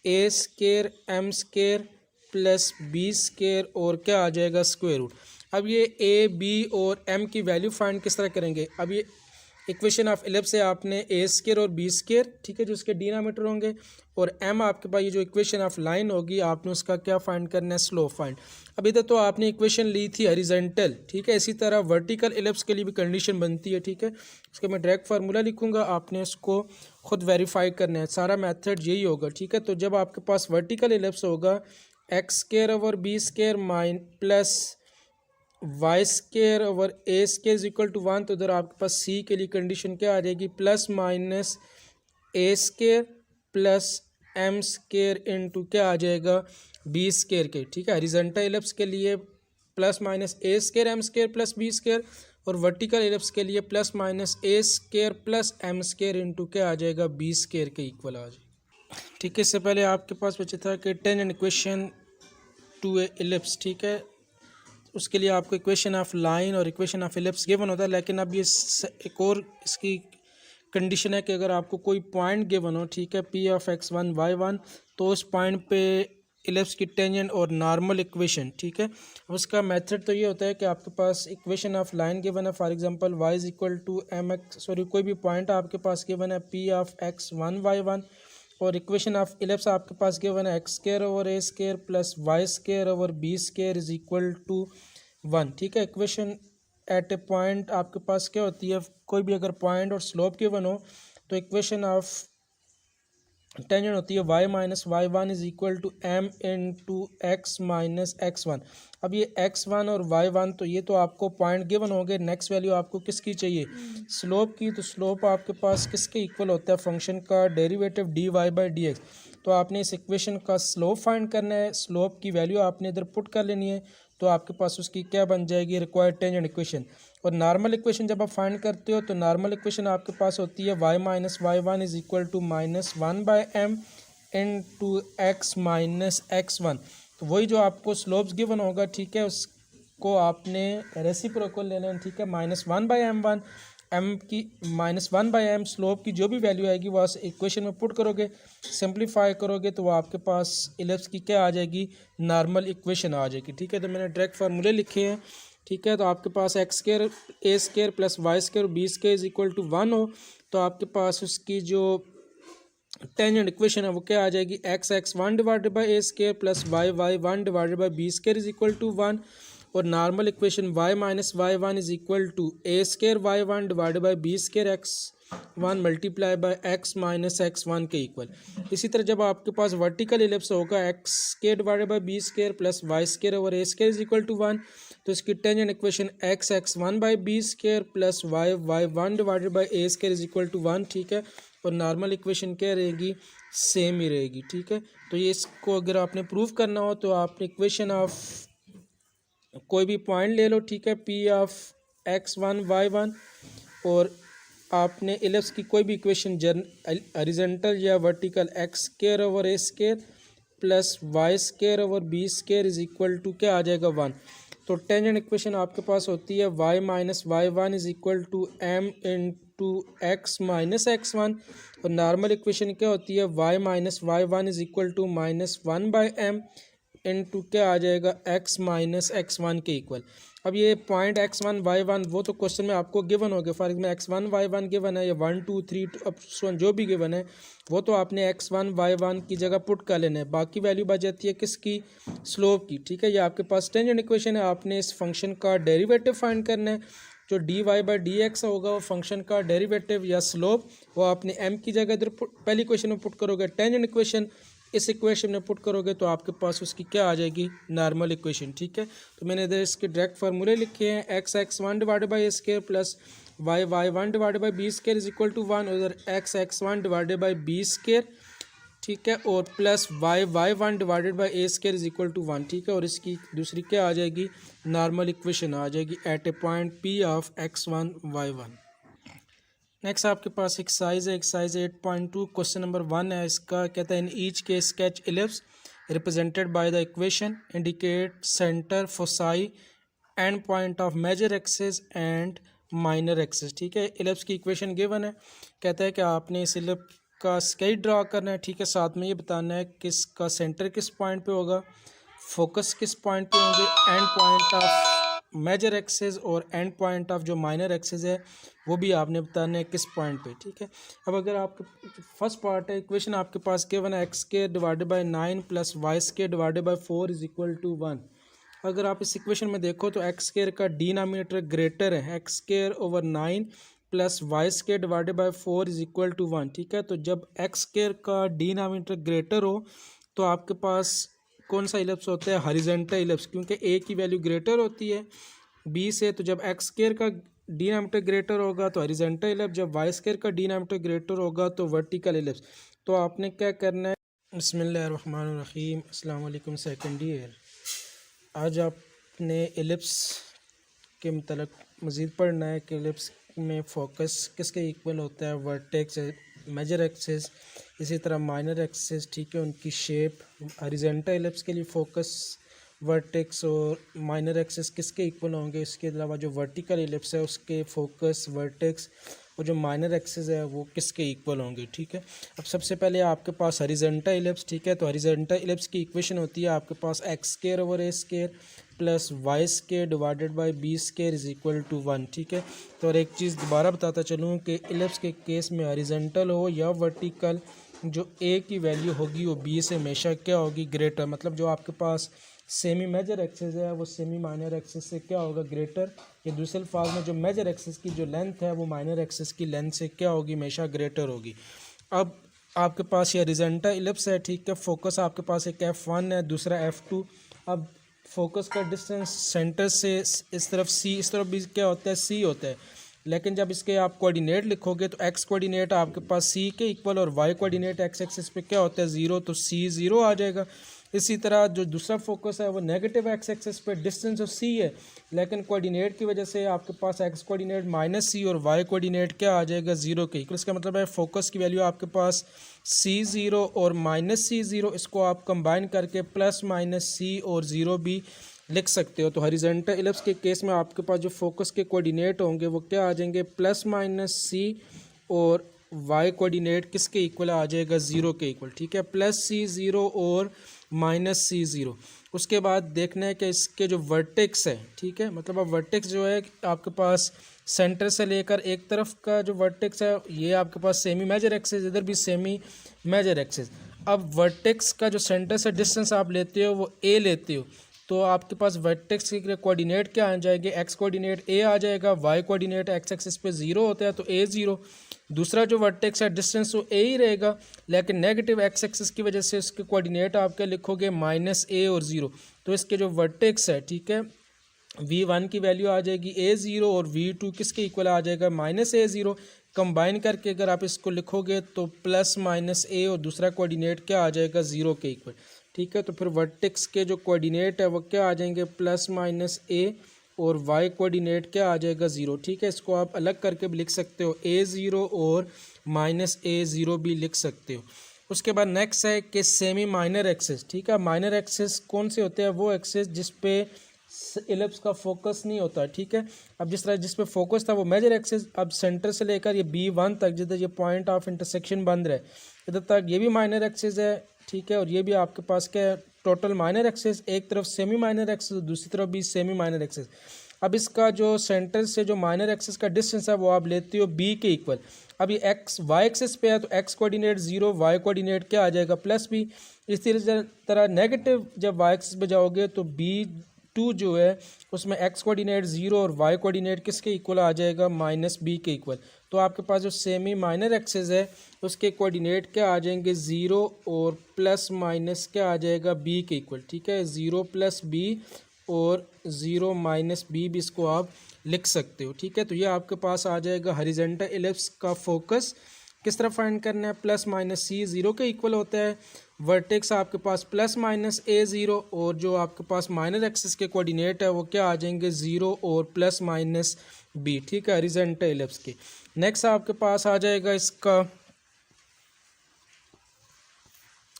a square m square plus b square और क्या आ जाएगा स्क्वायर रूट। अब ये ए बी और एम की वैल्यू फाइंड किस तरह करेंगे, अब ये इक्वेशन ऑफ एलिप्स से आपने ए स्केयर और बी स्केयर, ठीक है, जो उसके डिनोमिनेटर होंगे, और एम आपके पास ये जो इक्वेशन ऑफ लाइन होगी आपने उसका क्या फाइंड करना है, स्लोप फाइंड। अब इधर तो आपने इक्वेशन ली थी हॉरिजॉन्टल, ठीक है, इसी तरह वर्टिकल एलिप्स के लिए भी कंडीशन बनती है। ठीक है, उसका मैं डायरेक्ट फार्मूला लिखूंगा, आपने उसको खुद वेरीफाई करना है, सारा मेथड यही होगा। ठीक है, तो जब आपके पास वर्टिकल एलिप्स होगा x square over b square plus y square over a square is equal to 1, तो उधर आपके पास सी के लिए कंडीशन क्या आ जाएगी, plus minus a square plus m square into क्या आ जाएगा बी स्केयर के। ठीक है, हॉरिजॉन्टल एलिप्स के लिए plus minus a square m square plus b square, और वर्टिकल एलिप्स के लिए plus minus a square plus m square into क्या आ जाएगा बी स्केयर के इक्वल आ जाएगा। ठीक है, इससे पहले आपके पास बचा था कि टेंजेंट इक्वेशन टू ए एलिप्स, ठीक है, उसके लिए आपको इक्वेशन ऑफ लाइन और इक्वेशन ऑफ एलिप्स गिवन होता है, लेकिन अब ये एक और इसकी कंडीशन है कि अगर आपको कोई पॉइंट गिवन हो, ठीक है, पी ऑफ x1 y1, तो उस पॉइंट पे एलिप्स की टेंजेंट और नॉर्मल इक्वेशन, ठीक है, उसका मेथड तो ये होता है कि आपके पास इक्वेशन ऑफ लाइन गिवन है, for example y is equal to m x, sorry कोई भी पॉइंट आपके पास गिवन है पी ऑफ x1 y1, और इक्वेशन ऑफ एलिप्स आपके पास गिवन है x square over a square plus y square over b square is equal to 1। ठीक है, इक्वेशन एट ए पॉइंट आपके पास क्या होती है, कोई भी अगर पॉइंट और स्लोप गिवन हो तो इक्वेशन ऑफ टेंजेंट होती है y minus y one is equal to m into x minus x one. अब ये एक्स वन और वाई वन तो ये तो आपको पॉइंट गिवन हो गए। नेक्स्ट वैल्यू आपको किसकी चाहिए, स्लोप की। तो स्लोप आपके पास किसके इक्वल होता है, फंक्शन का derivative d y by d x. तो आपने इस इक्वेशन का स्लोप फाइंड करना है, स्लोप की वैल्यू आपने इधर पुट कर लेनी है, तो आपके पास उसकी क्या बन जाएगी, रिक्वायर्ड टेंजेंट इक्वेशन। और नॉर्मल इक्वेशन जब आप फाइंड करते हो तो नॉर्मल इक्वेशन आपके पास होती है y minus y one is equal to minus one by m into x minus x one. तो वही जो आपको स्लोप्स गिवन होगा, ठीक है, उसको आपने रेसिप्रोकल लेना है, ठीक है। Minus one by m one, m की minus one by m slope की जो भी वैल्यू आएगी वो इक्वेशन में पुट करोगे, सिंप्लीफाई करोगे तो वो आपके पास इलिप्स की क्या आ जाएगी, नॉर्मल इक्वेशन आ जाएगी, ठीक है। तो मैंने डायरेक्ट फार्मूले लिखे हैं, ठीक है। तो आपके पास x square a square plus y square b square is equal to one हो, तो आपके पास उसकी जो टेंजेंट इक्वेशन है वो क्या आ जाएगी, x x one divided by a square plus y y one divided by b square is equal to one. और normal equation y minus y one is equal to a square y one divided by b square x one multiply by x minus x one के equal. इसी तरह जब आपके पास vertical ellipse होगा x square divided by b square plus y square over a square is equal to one, तो इसकी tangent equation x x one by b square plus y y one divided by a square is equal to one, ठीक है। और normal equation क्या रहेगी, same ही रहेगी, ठीक है। तो ये इसको अगर आपने प्रूव करना हो तो आप इक्वेशन ऑफ कोई भी पॉइंट ले लो, ठीक है, P of x one y one, और आपने इलिप्स की कोई भी इक्वेशन हॉरिजॉन्टल या vertical x square over a square plus y square over b square is equal to क्या आ जाएगा, वन। तो टेंजेंट इक्वेशन आपके पास होती है y minus y one is equal to m into x minus x one. और normal equation क्या होती है, y minus y one is equal to minus one by m into क्या आ जाएगा, एक्स माइनस एक्स वन के equal. अब ये point x one y one वो तो क्वेश्चन में आपको गिवन हो गया, for example x one y one given है, या वन टू थ्री अब जो भी गिवन है वो तो आपने एक्स वन वाई वन की जगह पुट कर लेना है। बाकी वैल्यू बच जाती है किसकी, स्लोप की, ठीक है। ये आपके पास टेंजेंट इक्वेशन है, आपने इस फंक्शन का डेरिवेटिव फाइंड करना है। जो d y by d x होगा वो फंक्शन का डेरिवेटिव या स्लोप, वो आपने एम की जगह इधर पहली इक्वेशन में पुट करोगे, टेंजेंट इक्वेशन इस इक्वेशन में पुट करोगे तो आपके पास उसकी क्या आ जाएगी, नॉर्मल इक्वेशन, ठीक है। तो मैंने इधर इसके डायरेक्ट फार्मूले लिखे हैं, x x one divided by a square plus y y one divided by b square is equal to one, उधर x x one divided by b square, ठीक है, और plus y y one divided by a square is equal to one, ठीक है। और इसकी दूसरी क्या आ जाएगी, नॉर्मल इक्वेशन आ जाएगी at a point P of x one y one. Next आपके पास एक्सरसाइज है, एक्सरसाइज 8.2 क्वेश्चन नंबर 1 है। इसका कहता है इन ईच के sketch ellipse represented by the equation indicate centre foci end point of major axis and minor axis, ठीक है। इलिप्स की इक्वेशन गिवन है, कहता है कि आपने इस इलिप्स का स्केच ड्रा करना है, ठीक है। साथ में ये बताना है किसका सेंटर किस पॉइंट पे होगा, फोकस किस पॉइंट पे होंगे, end point of major axis और एंड पॉइंट ऑफ जो माइनर एक्सिस है वो भी आपने बताना है किस पॉइंट पे, ठीक है। अब अगर आपके फर्स्ट पार्ट है इक्वेशन आपके पास गिवन है x square divided by 9 plus y square divided by 4 is equal to 1। अगर आप इस इक्वेशन में देखो तो एक्स स्क्वायर का डिनोमिनेटर ग्रेटर है x square over 9 plus y square divided by 4 is equal to 1, ठीक है। तो जब एक्स स्क्वायर का डिनोमिनेटर ग्रेटर हो तो आपके पास कौन सा इलिप्स होता है, हॉरिजॉन्टल इलिप्स, क्योंकि ए की वैल्यू ग्रेटर होती है बी से। तो जब एक्स स्क्वायर का डिनोमिनेटर ग्रेटर होगा तो हॉरिजॉन्टल इलिप्स, जब वाई स्क्वायर का डिनोमिनेटर ग्रेटर होगा तो वर्टिकल इलिप्स। तो आपने क्या करना है, बिस्मिल्लाहिर्रहमानिर्रहीम, अस्सलाम वालेकुम सेकंड ईयर। आज आपने इलिप्स के मतलब मज़ीद पढ़ना है कि इलिप्स में फोकस किसके इक्वल होता है, वर्टेक्स, मेजर एक्सिस, इसी तरह माइनर एक्सिस, ठीक है, उनकी शेप। हॉरिजॉन्टल इलिप्स के लिए फोकस, वर्टेक्स और माइनर एक्सिस किसके इक्वल होंगे। इसके अलावा जो वर्टिकल इलिप्स है उसके फोकस, वर्टेक्स और जो माइनर एक्सिस है वो किसके इक्वल होंगे, ठीक है। अब सबसे पहले आपके पास हॉरिजॉन्टल इलिप्स, ठीक है। तो हॉरिजॉन्टल इलिप्स की इक्वेशन होती है आपके पास x square over a square plus y square divided by b square is equal to 1, ठीक है। तो और एक चीज़ दोबारा बताता चलूँ कि इलिप्स के केस में हॉरिजॉन्टल हो या वर्टिकल, जो ए की वैल्यू होगी वो बी से हमेशा क्या होगी, ग्रेटर। मतलब जो आपके पास सेमी मेजर एक्सिस है वो सेमी माइनर एक्सिस से क्या होगा, ग्रेटर। या दूसरे अल्फाज में जो मेजर एक्सिस की जो लेंथ है वो माइनर एक्सिस की लेंथ से क्या होगी, हमेशा ग्रेटर होगी। अब आपके पास ये हॉरिजॉन्टल इलिप्स है, ठीक है। फोकस आपके पास एक F1 है, दूसरा F2। अब फोकस का डिस्टेंस सेंटर से इस तरफ C, इस तरफ भी क्या होता है, C होता है। लेकिन जब इसके आप कोऑर्डिनेट लिखोगे तो x कोऑर्डिनेट आपके पास C के इक्वल और y कोऑर्डिनेट x एक्सिस पे क्या होता है, 0, तो C 0 आ जाएगा। इसी तरह जो दूसरा फोकस है वो नेगेटिव x एक्सिस पे डिस्टेंस तो C है, लेकिन कोऑर्डिनेट की वजह से आपके पास x कोऑर्डिनेट -C और y कोऑर्डिनेट क्या आ जाएगा, 0 के इक्वल। इसका मतलब है फोकस की वैल्यू आपके पास C0 और -C0, इसको आप कंबाइन करके +-C और 0 भी लिख सकते हो। तो हॉरिजॉन्टल इलिप्स के केस में आपके पास जो फोकस के कोऑर्डिनेट होंगे वो क्या आ जाएंगे, +-C और y कोऑर्डिनेट किसके इक्वल आ जाएगा, 0 के इक्वल, ठीक है। +C0 और -C0। उसके बाद देखना है कि इसके जो वर्टेक्स है, ठीक है, मतलब अब वर्टेक्स जो है आपके पास सेंटर से लेकर एक तरफ का जो वर्टेक्स है ये आपके पास सेमी मेजर एक्सिस, इधर भी सेमी मेजर एक्सिस। अब वर्टेक्स का जो सेंटर से डिस्टेंस आप लेते हो वो a लेते हो, तो आपके पास वर्टेक्स के कोऑर्डिनेट क्या आ जाएंगे, x कोऑर्डिनेट a आ जाएगा, y कोऑर्डिनेट x एक्सिस पे 0 होता है तो a 0। दूसरा जो वर्टेक्स है डिस्टेंस वो a ही रहेगा, लेकिन नेगेटिव x एक्सिस की वजह से उसके कोऑर्डिनेट आप क्या लिखोगे, -a और 0। तो इसके जो वर्टेक्स है, ठीक है, v1 की वैल्यू आ जाएगी a0 और v2 किसके इक्वल आ जाएगा, -a0। कंबाइन करके अगर आप इसको लिखोगे तो +-a और दूसरा कोऑर्डिनेट क्या आ जाएगा, 0 के इक्वल, ठीक है। तो फिर वर्टेक्स के जो कोऑर्डिनेट है वो क्या आ जाएंगे, +-a और y कोऑर्डिनेट क्या आ जाएगा, 0, ठीक है। इसको आप अलग करके भी लिख सकते हो, a0 और -a0 भी लिख सकते हो। उसके बाद नेक्स्ट है कि सेमी माइनर एक्सिस, ठीक है। माइनर एक्सिस कौन से होते हैं, वो एक्सिस जिस पे इलिप्स का फोकस नहीं होता, ठीक है। अब जिस तरह जिस पे फोकस था वो मेजर एक्सिस, अब सेंटर से लेकर ये B1 तक जिधर ये पॉइंट ऑफ इंटरसेक्शन बन रहा है इधर तक ये भी माइनर एक्सिस है, ठीक है। और ये भी आपके पास क्या है, टोटल माइनर एक्सिस, एक तरफ सेमी माइनर एक्सिस दूसरी तरफ भी सेमी माइनर एक्सिस। अब इसका जो सेंटर से जो माइनर एक्सिस का डिस्टेंस है वो आप लेते हो b के इक्वल। अब ये x y एक्सिस पे है तो x कोऑर्डिनेट 0, y कोऑर्डिनेट क्या आ जाएगा, +b। इसी तरह नेगेटिव जब y एक्सिस पे जाओगे तो b2 जो है उसमें x कोऑर्डिनेट 0 और y कोऑर्डिनेट किसके इक्वल आ जाएगा, -b के इक्वल। तो आपके पास जो सेमी माइनर एक्सिस है उसके कोऑर्डिनेट क्या आ जाएंगे, 0 और +- क्या आ जाएगा, b के इक्वल, ठीक है। 0 + b और 0 - b भी इसको आप लिख सकते हो, ठीक है। तो ये आपके पास आ जाएगा हॉरिजॉन्टल इलिप्स का फोकस किस तरह फाइंड करना है, +-c 0 के इक्वल होता है। वर्टेक्स आपके पास +-a0 और जो आपके पास माइनर एक्सिस के कोऑर्डिनेट है वो क्या आ जाएंगे, 0 और +-b, ठीक है, हॉरिजॉन्टल इलिप्स के। नेक्स्ट आपके पास आ जाएगा इसका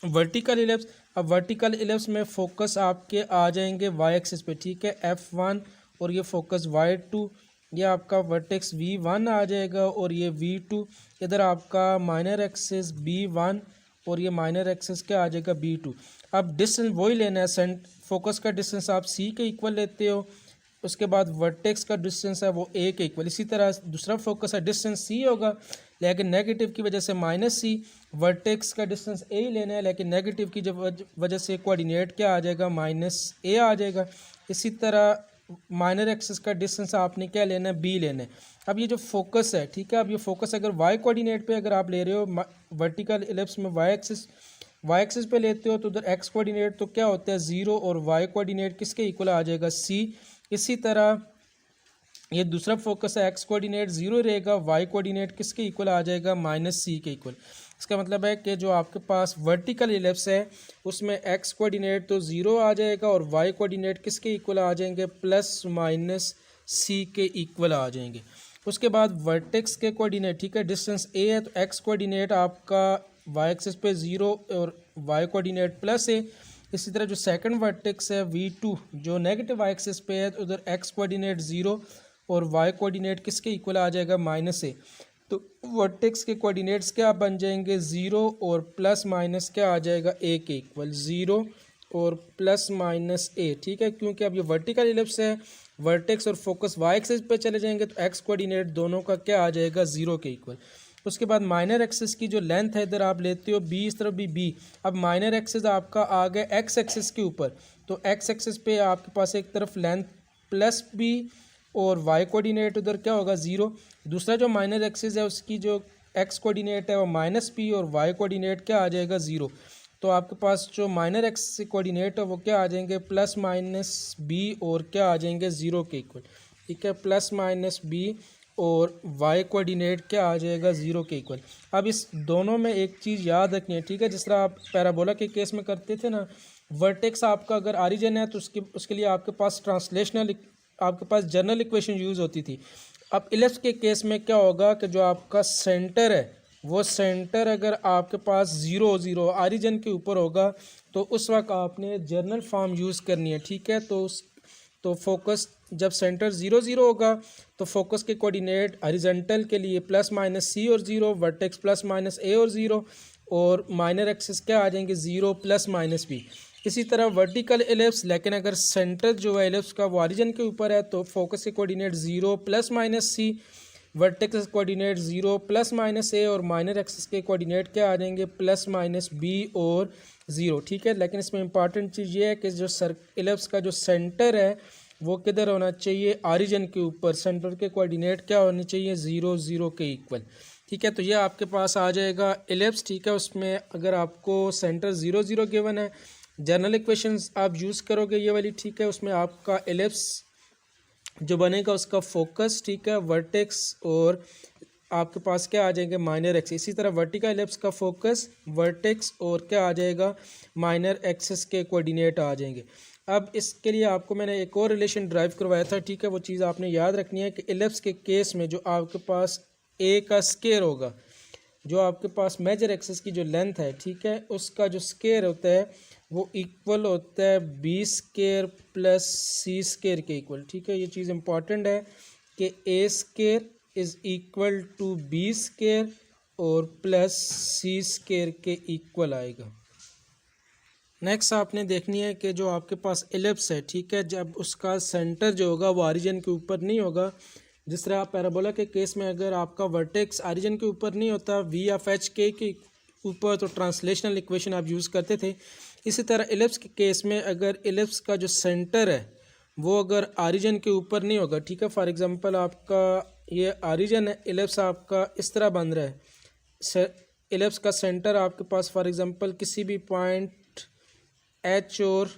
वर्टिकल इलिप्स। अब वर्टिकल इलिप्स में फोकस आपके आ जाएंगे y एक्सिस पे, ठीक है, F1 और ये फोकस y2, ये आपका वर्टेक्स v1 आ जाएगा और ये v2। इधर आपका माइनर एक्सिस b1 और ये माइनर एक्सिस क्या आ जाएगा, b2। अब डिस्टेंस वही लेना है, फोकस का डिस्टेंस आप c के इक्वल लेते हो, उसके बाद वर्टेक्स का डिस्टेंस है वो a के इक्वल। इसी तरह दूसरा फोकस है डिस्टेंस c होगा, लेकिन नेगेटिव की वजह से -c, वर्टेक्स का डिस्टेंस a ही लेना है, लेकिन नेगेटिव की वजह से कोऑर्डिनेट क्या आ जाएगा, -a आ जाएगा। इसी तरह माइनर एक्सिस का डिस्टेंस आपने क्या लेना है, b लेना है। अब ये जो फोकस है, ठीक है, अब ये फोकस अगर y कोऑर्डिनेट पे अगर आप ले रहे हो वर्टिकल इलिप्स में y एक्सिस पे लेते हो तो उधर x कोऑर्डिनेट तो क्या होता है, 0 और y कोऑर्डिनेट किसके इक्वल आ जाएगा, c। इसी तरह ये दूसरा फोकस है, x कोऑर्डिनेट 0 रहेगा, y कोऑर्डिनेट किसके इक्वल आ जाएगा, -c के इक्वल। इसका मतलब है कि जो आपके पास वर्टिकल इलिप्स है उसमें x कोऑर्डिनेट तो 0 आ जाएगा और y कोऑर्डिनेट किसके इक्वल आ जाएंगे, +-c के इक्वल आ जाएंगे। उसके बाद वर्टेक्स के कोऑर्डिनेट, ठीक है, डिस्टेंस a है तो x कोऑर्डिनेट आपका y एक्सिस पे 0 और y कोऑर्डिनेट +a। इसी तरह जो सेकंड वर्टेक्स है v2 जो नेगेटिव y एक्सिस पे है तो उधर x कोऑर्डिनेट 0 और y कोऑर्डिनेट किसके इक्वल आ जाएगा, -a। तो वर्टेक्स के कोऑर्डिनेट्स क्या बन जाएंगे, 0 और +- क्या आ जाएगा, a के इक्वल, 0 और +-a, ठीक है। क्योंकि अब ये वर्टिकल इलिप्स है, वर्टेक्स और फोकस y एक्सिस पे चले जाएंगे तो x कोऑर्डिनेट दोनों का क्या आ जाएगा, 0 के इक्वल। उसके बाद माइनर एक्सिस की जो लेंथ है इधर आप लेते हो b, इस तरफ भी b। अब माइनर एक्सिस आपका आ गया x एक्सिस के ऊपर, तो x एक्सिस पे आपके पास एक तरफ लेंथ +b और y कोऑर्डिनेट उधर क्या होगा, 0। दूसरा जो माइनर एक्सिस है उसकी जो एक्स कोऑर्डिनेट है वो माइनस पी और वाई कोऑर्डिनेट क्या आ जाएगा 0। तो आपके पास जो माइनर एक्स कोऑर्डिनेट है वो क्या आ जाएंगे प्लस माइनस बी और क्या आ जाएंगे 0 के इक्वल, ठीक है, प्लस माइनस बी और वाई कोऑर्डिनेट क्या आ जाएगा 0 के इक्वल। अब इस दोनों में एक चीज़ याद रखनी है, ठीक है, जिस तरह आप पैराबोला के केस में करते थे ना, वर्टेक्स आपका अगर ऑरिजिन है तो उसके लिए आपके पास ट्रांसलेशनल, आपके पास जर्नल इक्वेशन यूज़ होती थी। अब इलिप्स के केस में क्या होगा कि जो आपका सेंटर है वो सेंटर अगर आपके पास 0 0 ऑरिजिन के ऊपर होगा तो उस वक्त आपने जर्नल फॉर्म यूज़ करनी है, ठीक है। तो फोकस जब सेंटर 0 0 होगा तो फोकस के कोऑर्डिनेट हॉरिजॉन्टल के लिए प्लस माइनस सी और 0, वर्टेक्स प्लस माइनस ए और 0, और माइनर एक्सिस क्या आ जाएंगे 0 प्लस माइनस बी। इसी तरह वर्टिकल एलिप्स, लेकिन अगर सेंटर जो है एलिप्स का वो ऑरिजिन के ऊपर है तो फोकस के coordinate 0 plus minus c, vertex coordinate 0 plus minus ए, और माइनर एक्सिस के कोऑर्डिनेट क्या आ जाएंगे प्लस माइनस बी और 0, ठीक है। लेकिन इसमें इंपॉर्टेंट चीज़ ये है कि जो एलिप्स का जो सेंटर है वो किधर होना चाहिए ऑरिजिन के ऊपर, सेंटर के कोऑर्डिनेट क्या होने चाहिए 0 0 के इक्वल, ठीक है। तो ये आपके पास आ जाएगा एलिप्स, ठीक है। उसमें अगर आपको सेंटर 0 0 गिवन है, जनरल इक्वेशंस आप यूज़ करोगे ये वाली, ठीक है, उसमें आपका एलिप्स जो बनेगा उसका फोकस, ठीक है, वर्टेक्स और आपके पास क्या आ जाएंगे माइनर एक्सिस। इसी तरह वर्टिकल एलिप्स का फोकस वर्टेक्स और क्या आ जाएगा माइनर एक्सिस के कोऑर्डिनेट आ जाएंगे। अब इसके लिए आपको मैंने एक और रिलेशन ड्राइव करवाया था, ठीक है, वो चीज़ आपने याद रखनी है कि एलिप्स के केस में जो आपके पास ए का स्केयर होगा, जो आपके पास मेजर एक्सिस की जो लेंथ है, ठीक है, उसका जो स्केयर होता है वो इक्वल होता है b square plus c square के इक्वल, ठीक है। ये चीज़ इंपॉर्टेंट है कि a square is equal to b square और प्लस सी स्केयर के इक्वल आएगा। नेक्स्ट आपने देखनी है कि जो आपके पास एलिप्स है, ठीक है, जब उसका सेंटर जो होगा वो ऑरिजिन के ऊपर नहीं होगा, जिस तरह पैराबोला के केस में अगर आपका वर्टेक्स ऑरिजिन के ऊपर नहीं होता वी ऑफ एच के ऊपर तो ट्रांसलेशनल इक्वेशन आप यूज़ करते थे। इसी तरह एलिप्स के केस में अगर एलिप्स का जो सेंटर है वो अगर ऑरिजिन के ऊपर नहीं होगा, ठीक है, फॉर एग्जांपल आपका ये ऑरिजिन है, एलिप्स आपका इस तरह बन रहा है, एलिप्स का सेंटर आपके पास फॉर एग्जांपल किसी भी पॉइंट एच और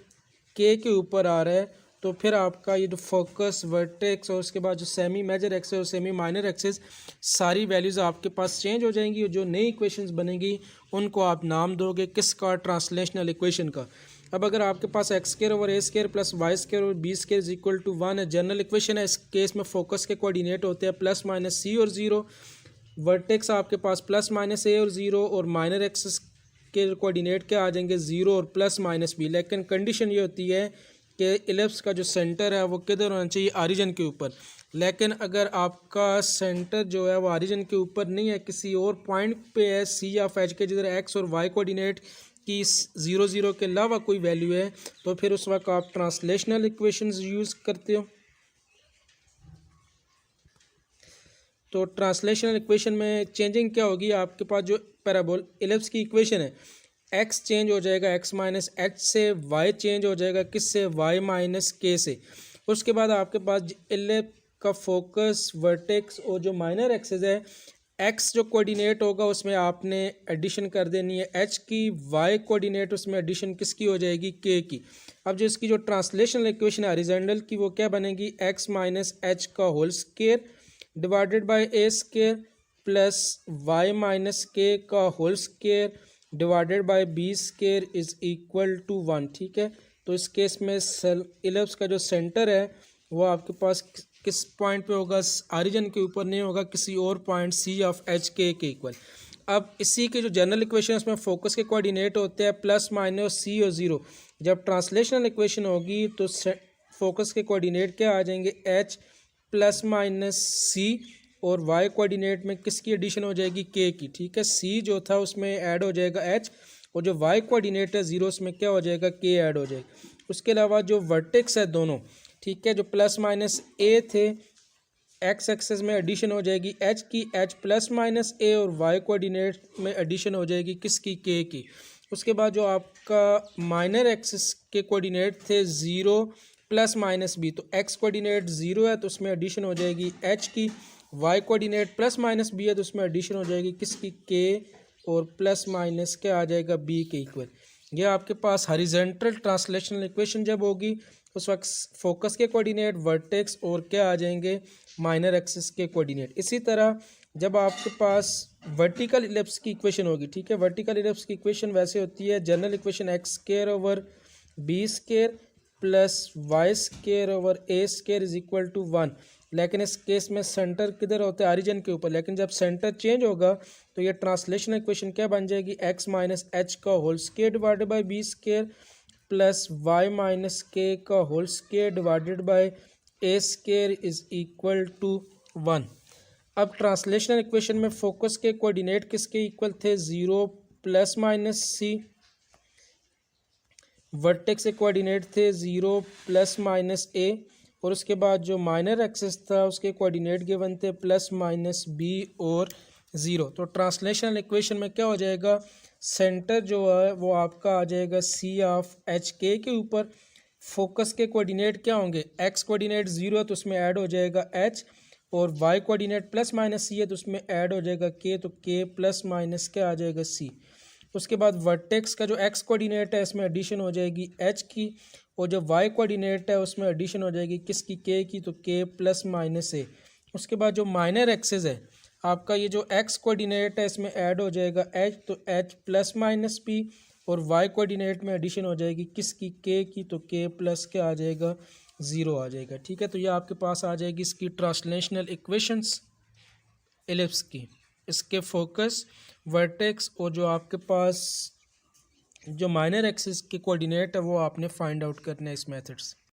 के ऊपर आ रहा है, तो फिर आपका ये जो फोकस वर्टेक्स और उसके बाद जो सेमी मेजर एक्सिस और सेमी माइनर एक्सिस सारी वैल्यूज़ आपके पास चेंज हो जाएंगी, और जो नई इक्वेशंस बनेंगी उनको आप नाम दोगे किसका ट्रांसलेशनल इक्वेशन का। अब अगर आपके पास x square over a square plus y square और b square is equal to 1 है, जनरल इक्वेशन है, इस केस में फोकस के कोऑर्डिनेट होते हैं प्लस माइनस सी और 0, वर्टेक्स आपके पास प्लस माइनस ए और 0, और माइनर एक्सिस के कोऑर्डिनेट क्या आ जाएंगे 0 और प्लस माइनस बी। लेकिन कंडीशन ये होती है कि एलिप्स का जो सेंटर है वो किधर होना चाहिए ऑरिजिन के ऊपर। लेकिन अगर आपका सेंटर जो है वो ऑरिजिन के ऊपर नहीं है, किसी और पॉइंट पे है सी ऑफ एच के, जिधर एक्स और वाई कोऑर्डिनेट की 0 0 के अलावा कोई वैल्यू है, तो फिर उस वक्त आप ट्रांसलेशनल इक्वेशंस यूज़ करते हो। तो ट्रांसलेशनल इक्वेशन में चेंजिंग क्या होगी, आपके पास जो पैराबोल एलिप्स की इक्वेशन है, एक्स चेंज हो जाएगा एक्स माइनस एच से, वाई चेंज हो जाएगा किससे वाई माइनस के से। उसके बाद आपके पास एलिप्स का फोकस वर्टेक्स और जो माइनर एक्सिस है, एक्स जो कोऑर्डिनेट होगा उसमें आपने एडिशन कर देनी है एच की, वाई कोऑर्डिनेट उसमें एडिशन किसकी हो जाएगी के की। अब जो इसकी जो ट्रांसलेशनल इक्वेशन है हॉरिजॉन्टल की वो क्या बनेगी एक्स माइनस एच का whole square divided by a square plus y minus k का whole square divided by b square is equal to 1, ठीक है। तो इस केस में एलिप्स का जो सेंटर है वो आपके पास किस पॉइंट पे होगा, ऑरिजिन के ऊपर नहीं होगा, किसी और पॉइंट सी ऑफ एच के इक्वल। अब इसी के जो जनरल इक्वेशन है उसमें फोकस के कोऑर्डिनेट होते हैं प्लस माइनस सी और 0। जब ट्रांसलेशनल इक्वेशन होगी तो फोकस के कोऑर्डिनेट क्या आ जाएंगे एच प्लस माइनस सी, और वाई कोऑर्डिनेट में किसकी एडिशन हो जाएगी के की, ठीक है। सी जो था उसमें ऐड हो जाएगा एच, और जो वाई कोऑर्डिनेट है 0 उसमें क्या हो जाएगा के ऐड हो जाएगा। उसके अलावा जो वर्टेक्स है दोनों, ठीक है, जो प्लस माइनस ए थे एक्स एक्सेस में एडिशन हो जाएगी एच की, एच प्लस माइनस ए, और वाई कोऑर्डिनेट में एडिशन हो जाएगी किसकी के की। उसके बाद जो आपका माइनर एक्सिस के कोऑर्डिनेट थे 0 प्लस माइनस बी, तो एक्स कोऑर्डिनेट 0 है तो उसमें एडिशन हो जाएगी एच की, y coordinate plus minus b है तो उसमें एडिशन हो जाएगी किसकी, के और प्लस माइनस क्या आ जाएगा, बी के इक्वल। यह आपके पास हॉरिजॉन्टल ट्रांसलेशनल इक्वेशन जब होगी उस वक्त फोकस के कोऑर्डिनेट, वर्टेक्स और क्या आ जाएंगे, माइनर एक्सिस के कोऑर्डिनेट। इसी तरह जब आपके पास वर्टिकल इलिप्स की इक्वेशन होगी, ठीक है, वर्टिकल इलिप्स की इक्वेशन वैसे होती है general equation x square over b square plus y square over a square is equal to 1। लेकिन इस केस में सेंटर किधर होता है, ऑरिजिन के ऊपर। लेकिन जब सेंटर चेंज होगा तो ये ट्रांसलेशनल इक्वेशन क्या बन जाएगी, एक्स माइनस एच का whole square divided by b square plus y minus k का whole square divided by a square is equal to 1। अब ट्रांसलेशनल इक्वेशन में फोकस के कोऑर्डिनेट किसके इक्वल थे, 0 प्लस माइनस सी, वर्टेक्स के coordinate थे 0 plus minus ए, और उसके बाद जो माइनर एक्सिस था उसके कोऑर्डिनेट गिवन थे प्लस माइनस बी और 0। तो ट्रांसलेशनल इक्वेशन में क्या हो जाएगा, सेंटर जो है वो आपका आ जाएगा सी ऑफ एच के ऊपर। फोकस के कोऑर्डिनेट क्या होंगे, एक्स कोऑर्डिनेट 0 है तो उसमें ऐड हो जाएगा एच, और वाई कोऑर्डिनेट प्लस माइनस सी है तो उसमें ऐड हो जाएगा के, तो के प्लस माइनस क्या आ जाएगा, सी। उसके बाद वर्टेक्स का जो एक्स कोऑर्डिनेट है इसमें एडिशन हो जाएगी एच की, और जो वाई कोऑर्डिनेट है उसमें एडिशन हो जाएगी किसकी, के की, तो के प्लस माइनस ए। उसके बाद जो माइनर एक्सिस है आपका, ये जो एक्स कोऑर्डिनेट है इसमें ऐड हो जाएगा एच, तो एच प्लस माइनस पी, और वाई कोऑर्डिनेट में एडिशन हो जाएगी किसकी, के की, तो के प्लस क्या आ जाएगा, 0 आ जाएगा। ठीक है, तो ये आपके पास आ जाएगी इसकी ट्रांसलेशनल इक्वेशंस एलिप्स की, इसके फोकस, वर्टेक्स और जो आपके पास जो माइनर एक्सिस के कोऑर्डिनेट है वो आपने फाइंड आउट करना है इस मेथड से।